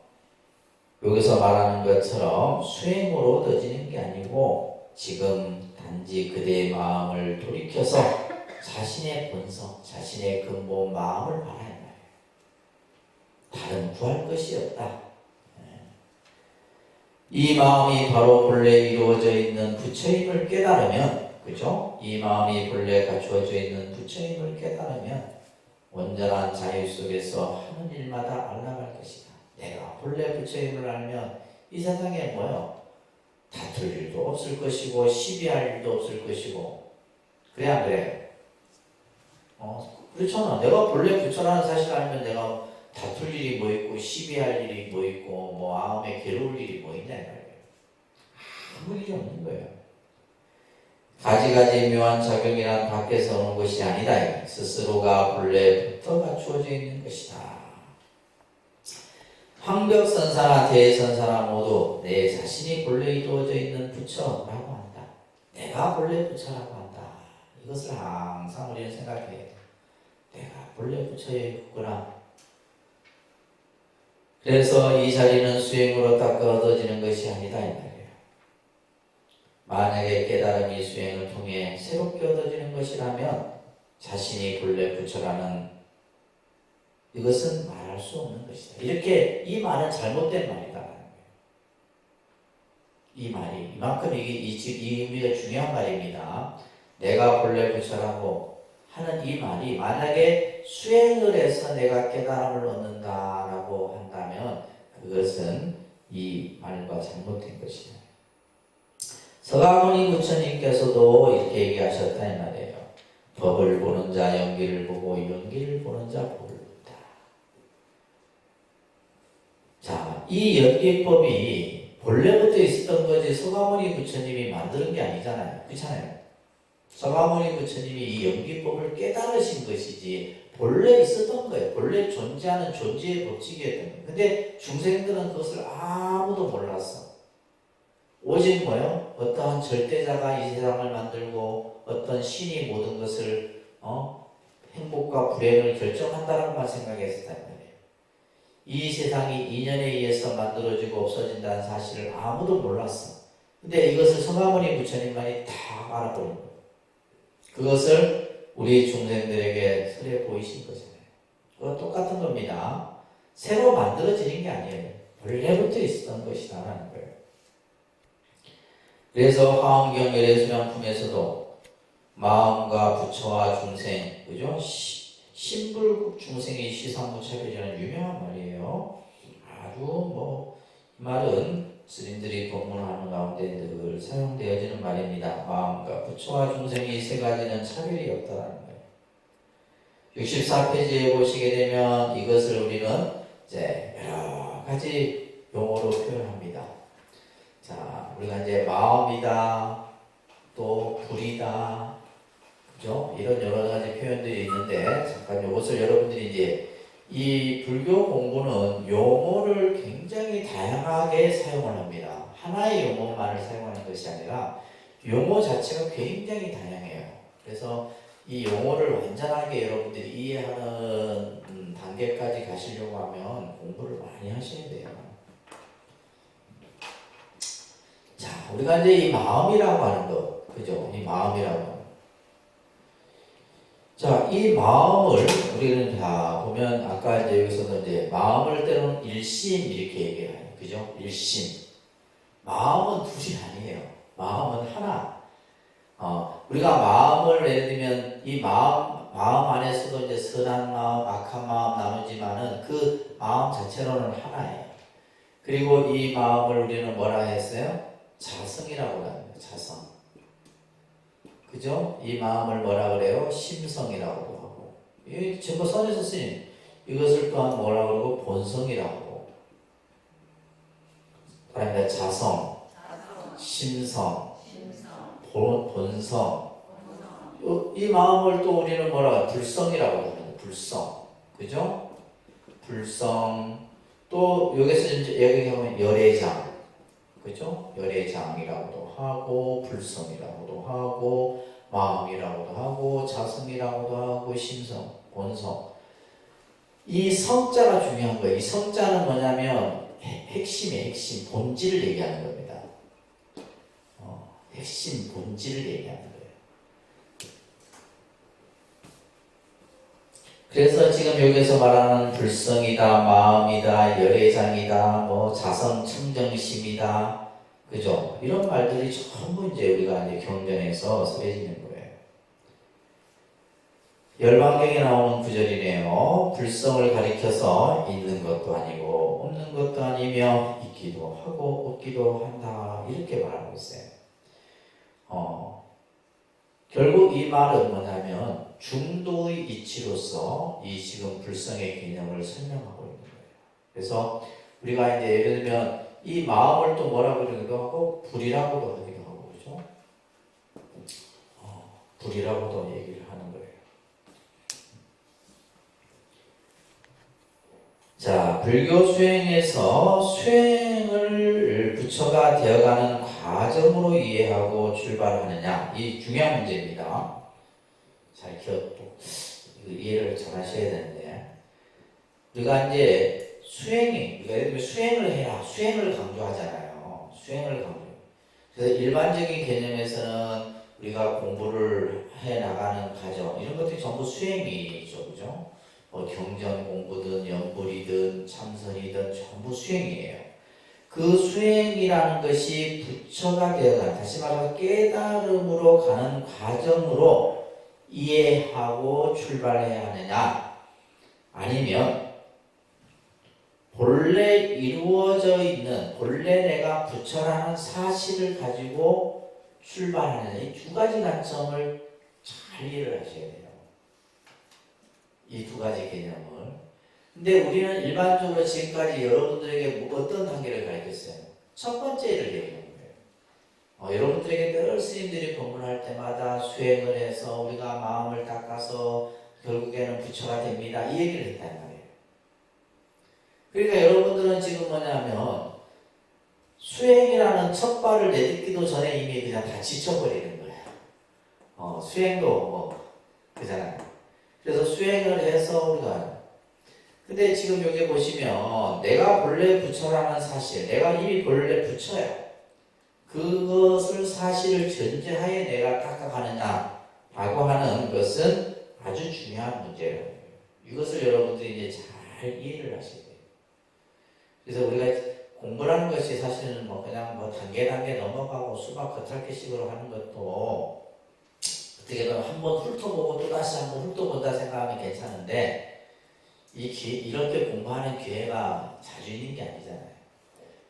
여기서 말하는 것처럼 수행으로 얻어지는 게 아니고 지금 단지 그대의 마음을 돌이켜서 자신의 본성, 자신의 근본 마음을 바라야 해요. 다른 구할 것이 없다. 이 마음이 바로 본래 이루어져 있는 부처임을 깨달으면, 그죠? 이 마음이 본래 갖추어져 있는 부처임을 깨달으면 온전한 자유 속에서 하는 일마다 알아갈 것이다. 내가 본래 부처임을 알면 이 세상에 뭐요? 다툴 일도 없을 것이고 시비할 일도 없을 것이고, 그래 안 그래? 그렇잖아. 내가 본래 부처라는 사실을 알면 내가 다툴 일이 뭐 있고 시비할 일이 뭐 있고 뭐 마음에 괴로울 일이 뭐 있냐 이거예요. 아무 일이 없는 거예요. 가지가지 묘한 작용이란 밖에서 오는 것이 아니다. 스스로가 본래부터 갖추어져 있는 것이다. 황벽선사나 대선사나 모두 내 자신이 본래 이루어져 있는 부처라고 한다. 내가 본래 부처라고 한다. 이것을 항상 우리는 생각해야 돼. 내가 본래 부처에 있구나. 그래서 이 자리는 수행으로 딱 얻어지는 것이 아니다 이 말이에요. 만약에 깨달음이 수행을 통해 새롭게 얻어지는 것이라면 자신이 본래 부처라는 이것은 말할 수 없는 것이다. 이렇게 이 말은 잘못된 말이다. 이 말이 이만큼 이 의미가 중요한 말입니다. 내가 본래 부처라고 하는 이 말이 만약에 수행을 해서 내가 깨달음을 얻는다라고 한다면 그것은 이 말과 잘못된 것이다. 서가모니 부처님께서도 이렇게 얘기하셨다 이 말이에요. 법을 보는 자 연기를 보고 연기를 보는 자 법을 본다. 자, 이 연기법이 본래부터 있었던 거지 서가모니 부처님이 만드는 게 아니잖아요. 그렇잖아요. 서가모니 부처님이 이 연기법을 깨달으신 것이지 본래 있었던 거예요. 본래 존재하는 존재의 법칙이었던 거예요. 근데 중생들은 그것을 아무도 몰랐어. 오직 뭐요? 어떠한 절대자가 이 세상을 만들고 어떤 신이 모든 것을 행복과 불행을 결정한다는 걸 생각했었단 말이에요. 이 세상이 인연에 의해서 만들어지고 없어진다는 사실을 아무도 몰랐어. 근데 이것을 서가모니 부처님만이 다 알아버린 거예요. 그것을 우리 중생들에게 설해 보이신 거잖아요. 그거 똑같은 겁니다. 새로 만들어지는 게 아니에요. 원래부터 있었던 것이다라는 거예요. 그래서 화엄경 열애수양품에서도 마음과 부처와 중생, 그죠? 신불국 중생의 시상무차별이라는 유명한 말이에요. 아주 이 말은 스님들이 법문하는 가운데 늘 사용되어지는 말입니다. 마음과 부처와 중생의 세 가지는 차별이 없다라는 거예요. 64페이지에 보시게 되면 이것을 우리는 이제 여러 가지 용어로 표현합니다. 자, 우리가 이제 마음이다, 또 불이다, 그죠? 이런 여러 가지 표현들이 있는데, 잠깐 이것을 여러분들이 이제 이 불교 공부는 용어를 굉장히 다양하게 사용을 합니다. 하나의 용어만을 사용하는 것이 아니라 용어 자체가 굉장히 다양해요. 그래서 이 용어를 완전하게 여러분들이 이해하는 단계까지 가시려고 하면 공부를 많이 하셔야 돼요. 자, 우리가 이제 이 마음이라고 하는 거, 그죠? 이 마음이라고 하는 거. 자, 이 마음을 우리는 다 보면 아까 이제 여기서도 이제 마음을 때로는 일심 이렇게 얘기해요. 그죠? 일심. 마음은 둘이 아니에요. 마음은 하나. 우리가 마음을 예를 들면 이 마음 안에서도 이제 선한 마음, 악한 마음 나누지만은 그 마음 자체로는 하나예요. 그리고 이 마음을 우리는 뭐라 했어요? 자성이라고 합니다. 자성. 그죠? 이 마음을 뭐라 그래요? 심성이라고도 하고. 이 전부 선에서 쓰인 이것을 또한 뭐라 그러고 본성이라고 하고. 그러니까 자성, 심성, 본성. 이 마음을 또 우리는 뭐라 불성이라고 합니다. 불성. 그죠? 불성. 또 여기서 이제 여기 보면 열애장. 그죠? 열애장이라고도 하고 불성이라고도 하고 마음이라고도 하고 자성이라고도 하고 심성, 본성. 이 성자가 중요한 거예요. 이 성자는 뭐냐면 핵심이에요. 핵심, 본질을 얘기하는 겁니다. 핵심, 본질을 얘기하는 거예요. 그래서 지금 여기서 말하는 불성이다, 마음이다, 열애장이다, 뭐 자성 청정심이다, 그죠? 이런 말들이 전부 이제 우리가 이제 경전에서 쓰여지는 거예요. 열반경에 나오는 구절이네요. 불성을 가리켜서 있는 것도 아니고 없는 것도 아니며 있기도 하고 없기도 한다, 이렇게 말하고 있어요. 결국 이 말은 뭐냐면 중도의 이치로서 이 지금 불성의 개념을 설명하고 있는 거예요. 그래서 우리가 이제 예를 들면 이 마음을 또 뭐라고 그러기도 하고 불이라고도 하기도 하고, 그죠? 불이라고도 얘기를 하는 거예요. 자, 불교 수행에서 수행을 부처가 되어가는 과정으로 이해하고 출발하느냐, 이 중요한 문제입니다. 잘 이해를 잘 하셔야 되는데, 우리가 이제 수행이, 예를 들면 수행을 해라, 수행을 강조하잖아요. 수행을 강조. 그래서 일반적인 개념에서는 우리가 공부를 해 나가는 과정, 이런 것들이 전부 수행이죠, 그죠? 경전 공부든 연불이든 참선이든 전부 수행이에요. 그 수행이라는 것이 부처가 되어가는, 다시 말해서 깨달음으로 가는 과정으로 이해하고 출발해야 하느냐, 아니면 본래 이루어져 있는, 본래 내가 부처라는 사실을 가지고 출발하느냐, 이 두 가지 관점을 잘 이해를 하셔야 돼요. 이 두 가지 개념을. 근데 우리는 일반적으로 지금까지 여러분들에게 어떤 단계를 가르쳤어요? 첫 번째를 얘기하는 거예요. 여러분들에게 늘 스님들이 법문할 때마다 수행을 해서 우리가 마음을 닦아서 결국에는 부처가 됩니다, 이 얘기를 했단 말이에요. 그러니까 여러분들은 지금 뭐냐면 수행이라는 첫 발을 내딛기도 전에 이미 그냥 다 지쳐버리는 거예요. 수행도 그잖아요. 그래서 수행을 해서 우리가, 근데 지금 여기 보시면 내가 본래 부처라는 사실, 내가 이미 본래 부처야, 그것을 사실을 전제하에 내가 닦아가느냐 라고 하는 것은 아주 중요한 문제예요. 이것을 여러분들이 이제 잘 이해를 하셔야 돼요. 그래서 우리가 공부라는 것이 사실은 그냥 단계 넘어가고 수박 겉핥기식으로 하는 것도 어떻게 보면 한번 훑어보고 또 다시 한번 훑어본다 생각하면 괜찮은데, 이렇게 공부하는 기회가 자주 있는 게 아니잖아요.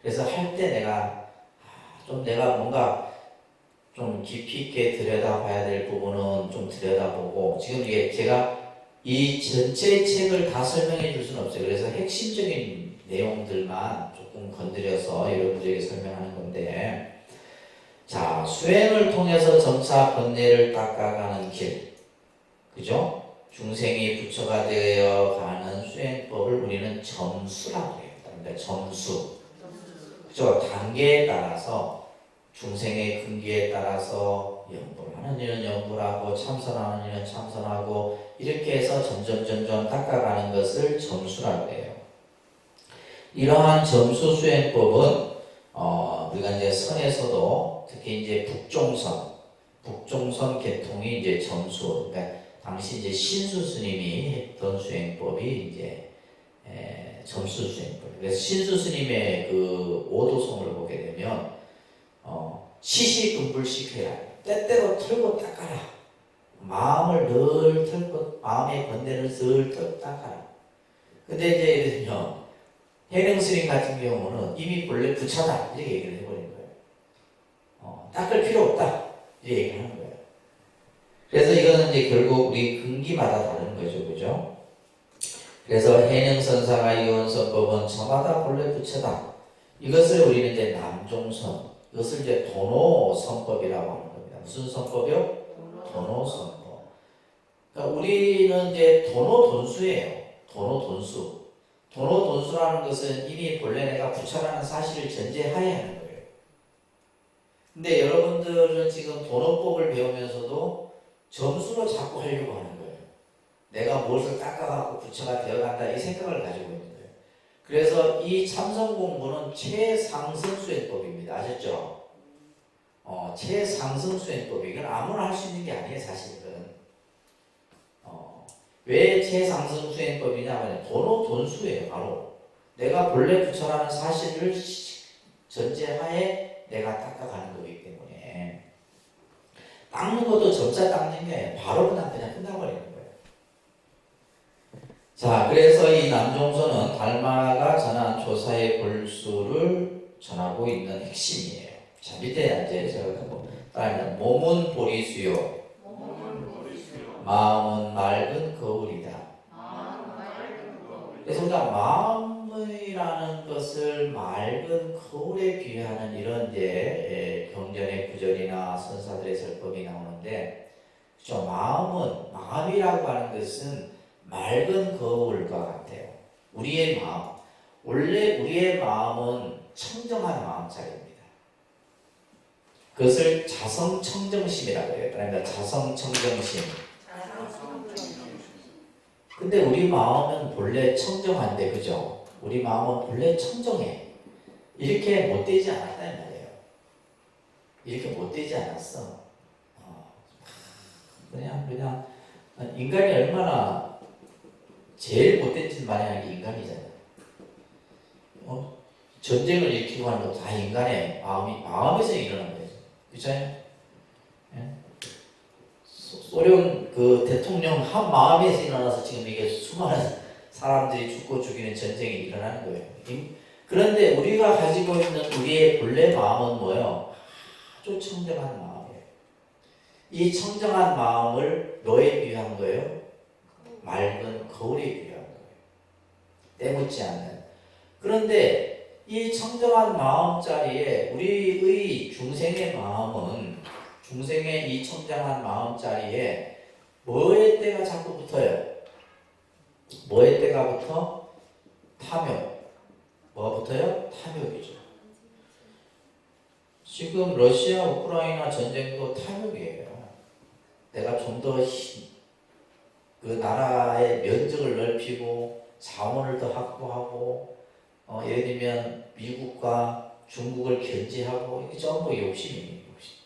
그래서 할 때 내가 뭔가 좀 깊이 있게 들여다봐야 될 부분은 좀 들여다보고, 지금 이게 제가 이 전체 책을 다 설명해 줄 수는 없어요. 그래서 핵심적인 내용들만 조금 건드려서 여러분들에게 설명하는 건데, 자, 수행을 통해서 점차 번뇌를 닦아가는 길, 그죠? 중생이 부처가 되어 가는 수행법을 우리는 점수라고 해요. 그러니까 점수, 그죠? 단계에 따라서, 중생의 근기에 따라서 연불 하는 일은 연불하고 참선하는 일은 참선하고, 이렇게 해서 점점 닦아가는 것을 점수라고 해요. 이러한 점수 수행법은 우리가 이제 선에서도 특히 이제 북종선 계통이 이제 점수, 그러니까 당시 이제 신수 스님이 했던 수행법이 이제 점수 수행법. 그래서 신수 스님의 그 오도성을 보게 되면 시시금불식해라, 때때로 털고 닦아라, 마음을 늘 털고 마음의 번뇌를 늘 닦아라. 근데 이제 예를 들면 해능 스님 같은 경우는 이미 본래 부처다, 이렇게 얘기를 해버린 거예요. 닦을 필요 없다, 이렇게 얘기를 하는 거예요. 그래서 이거는 이제 결국 우리 근기마다 다른 거죠, 그죠? 그래서 해능 선사가 이온 선법은 저마다 본래 부처다. 이것을 우리는 이제 남종선, 이것을 이제 도노 선법이라고 하는 겁니다. 무슨 선법이요? 도노 선법. 그러니까 우리는 이제 도노 돈수예요. 도노 돈수. 도노 돈수라는 것은 이미 본래 내가 부처라는 사실을 전제하에 하는 거예요. 근데 여러분들은 지금 도노법을 배우면서도 점수로 자꾸 하려고 하는 거예요. 내가 무엇을 닦아갖고 부처가 되어간다, 이 생각을 가지고 있는 거예요. 그래서 이 참선 공부는 최상승 수행법입니다. 아셨죠? 최상승 수행법이, 이건 아무나 할 수 있는 게 아니에요, 사실은. 왜 최상승수행법이냐 하면 도노 돈수예요. 바로 내가 본래 부처라는 사실을 전제하에 내가 닦아가는 거기 때문에 닦는 것도 점차 닦는 게 아니라 바로 그냥 끝나버리는 거예요. 자, 그래서 이 남종선은 달마가 전한 조사의 골수를 전하고 있는 핵심이에요. 자, 밑에 이제 제가 따르면 몸은 보리수요, 마음은 맑은 거울이다. 그래서 우리가 마음이라는 것을 맑은 거울에 비유하는 이런 이제 경전의 구절이나 선사들의 설법이 나오는데, 그렇죠? 마음이라고 하는 것은 맑은 거울과 같아요. 우리의 마음, 원래 우리의 마음은 청정한 마음자리입니다. 그것을 자성청정심이라고 해요. 그러니까 자성청정심. 근데 우리 마음은 본래 청정한데, 그죠? 우리 마음은 본래 청정해. 이렇게 못되지 않았다는 말이에요. 이렇게 못되지 않았어. 그냥 인간이 얼마나 제일 못된 짓 많이 하는 게 인간이잖아요. 전쟁을 일으키고 하는 것도 다 인간의 마음에서 일어난 거죠. 그렇죠? 예? 소련 그 대통령 한 마음에서 일어나서 지금 이게 수많은 사람들이 죽고 죽이는 전쟁이 일어나는 거예요. 그런데 우리가 가지고 있는 우리의 본래 마음은 뭐예요? 아주 청정한 마음이에요. 이 청정한 마음을 뭐에 비유한 거예요? 맑은 거울에 비유한 거예요. 때묻지 않는. 그런데 이 청정한 마음자리에 우리의 중생의 마음은, 중생의 이 청정한 마음자리에 뭐의 때가 자꾸 붙어요? 뭐의 때가 붙어? 탐욕. 뭐가 붙어요? 탐욕이죠. 지금 러시아 우크라이나 전쟁도 탐욕이에요. 내가 좀 더 그 나라의 면적을 넓히고 자원을 더 확보하고, 예를 들면 미국과 중국을 견제하고, 이게 전부 욕심이에요. 욕심.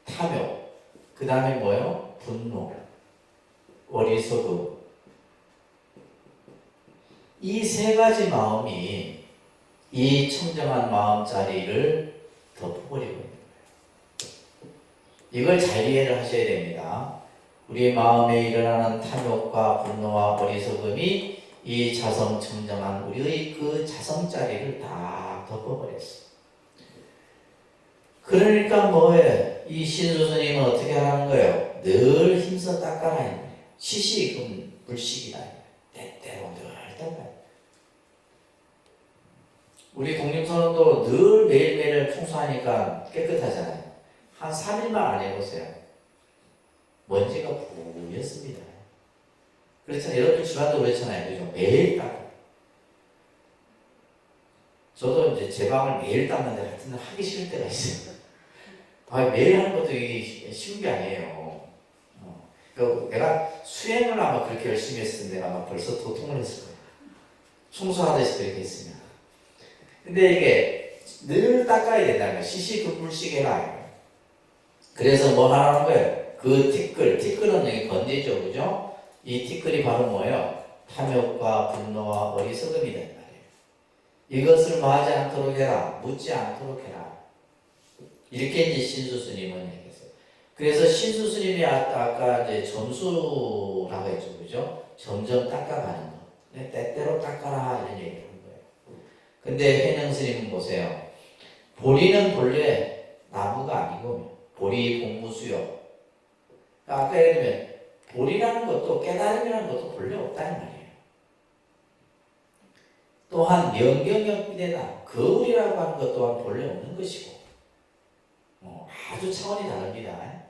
탐욕. 그 다음에 뭐예요? 분노, 어리석음. 이 세 가지 마음이 이 청정한 마음자리를 덮어버리고 있는 거예요. 이걸 잘 이해를 하셔야 됩니다. 우리 마음에 일어나는 탐욕과 분노와 어리석음이 이 자성청정한 우리의 그 자성자리를 다 덮어버렸어. 그러니까 뭐예요? 이 신수스님은 어떻게 하라는 거예요? 늘 힘써 닦아라. 시시금 불식이다. 때때로 늘 닦아라. 우리 독립선언도 늘 매일매일 청소하니까 깨끗하잖아요. 한 3일만 안 해보세요. 먼지가 부였습니다. 그렇잖아요. 여러분 집안도 그렇잖아요. 그죠? 매일 닦아요. 저도 이제 제 방을 매일 닦는데 하여튼 하기 싫을 때가 있어요. 매일 하는 것도 쉬운 게 아니에요. 내가 수행을 아마 그렇게 열심히 했을 때 아마 벌써 도통을 했을 거예요. 청소하듯이 그렇게 했으면. 근데 이게 늘 닦아야 된다는 거예요. 시시급불식 해라. 그래서 뭐 하라는 거예요? 그 티끌은 여기 건디죠, 그죠? 이 티끌이 바로 뭐예요? 탐욕과 분노와 어리석음이란 말이에요. 이것을 마하지 않도록 해라. 묻지 않도록 해라. 이렇게 이제 신수스님은 얘기했어요. 그래서 신수스님이 아까 이제 점수라고 했죠, 그죠? 점점 닦아가는 거. 때때로 닦아라 이런 얘기를 한 거예요. 근데 해능스님은 보세요. 보리는 본래 나무가 아니고 보리 공무수요. 아까 예를 들면 보리라는 것도 깨달음이라는 것도 본래 없다는 말이에요. 또한 명경역비대다. 거울이라고 하는 것 또한 본래 없는 것이고 아주 차원이 다릅니다.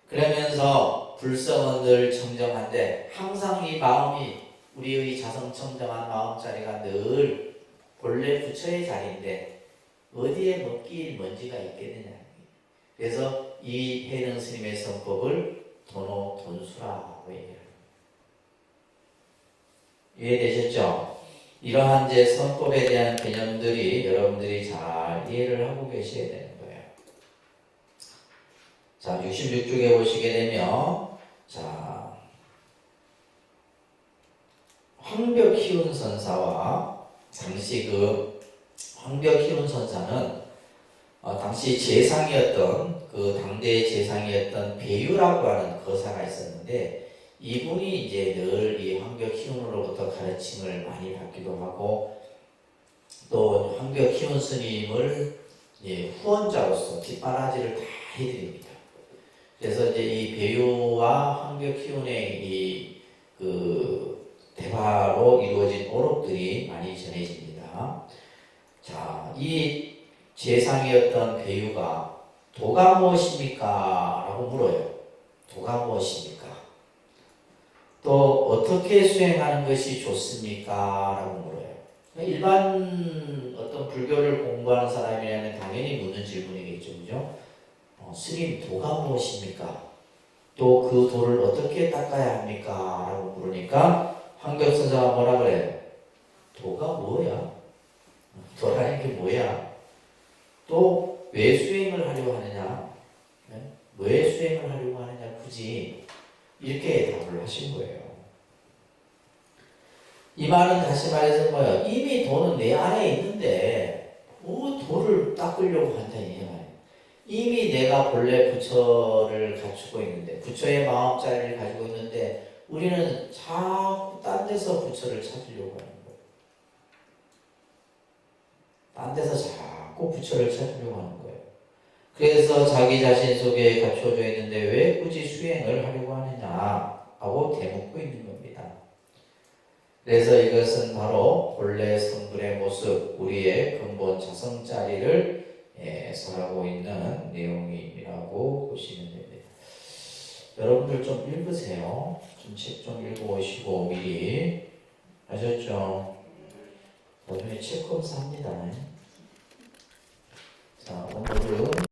그러면서 불성은 늘 청정한데 항상 이 마음이 우리의 자성청정한 마음자리가 늘 본래 부처의 자리인데 어디에 먹기 먼지가 있겠느냐. 그래서 이 해능 스님의 성법을 돈수라고 얘기합니다. 이해되셨죠? 이러한 이제 성법에 대한 개념들이 여러분들이 잘 이해를 하고 계셔야 되는 거예요. 자, 66쪽에 보시게 되면, 자, 황벽 희운 선사와 당시 그 황벽 희운 선사는 당시 재상이었던 그 당대의 재상이었던 배유라고 하는 거사가 있었는데 이분이 이제 늘 이 황벽 희운으로부터 가르침을 많이 받기도 하고 또 황벽 희운 스님을 후원자로서 뒷바라지를 다 해드립니다. 그래서 이제 이 배유와 황벽 희운의 그 대화로 이루어진 오록들이 많이 전해집니다. 자, 이 재상이었던 배유가 도가 무엇입니까? 라고 물어요. 도가 무엇입니까? 또 어떻게 수행하는 것이 좋습니까? 라고 물어요. 일반 어떤 불교를 공부하는 사람이라면 당연히 묻는 질문이겠죠. 그죠? 스님, 도가 무엇입니까? 또 그 도를 어떻게 닦아야 합니까? 라고 물으니까 황벽선사가 뭐라 그래요? 도가 뭐야? 도라는 게 뭐야? 또 왜 수행을 하려고 하느냐? 왜 수행을 하려고 하느냐? 굳이 이렇게 답을 하신 거예요. 이 말은 다시 말해서 뭐예요? 이미 도는 내 안에 있는데 뭐 도를 닦으려고 한다니 말이에요. 이미 내가 본래 부처를 갖추고 있는데 부처의 마음자리를 가지고 있는데 우리는 자꾸 딴 데서 부처를 찾으려고 하는 거예요. 딴 데서 자꾸 부처를 찾으려고 하는 거예요. 그래서 자기 자신 속에 갖춰져 있는데 왜 굳이 수행을 하려고 하느냐 하고 대묻고 있는 겁니다. 그래서 이것은 바로 본래 성불의 모습, 우리의 근본 자성자리를 설하고 있는 내용이라고 보시면 됩니다. 여러분들 좀 읽으세요. 좀 책 좀 읽어오시고 미리. 아셨죠? 나중에 책 검사합니다. 자, 오늘은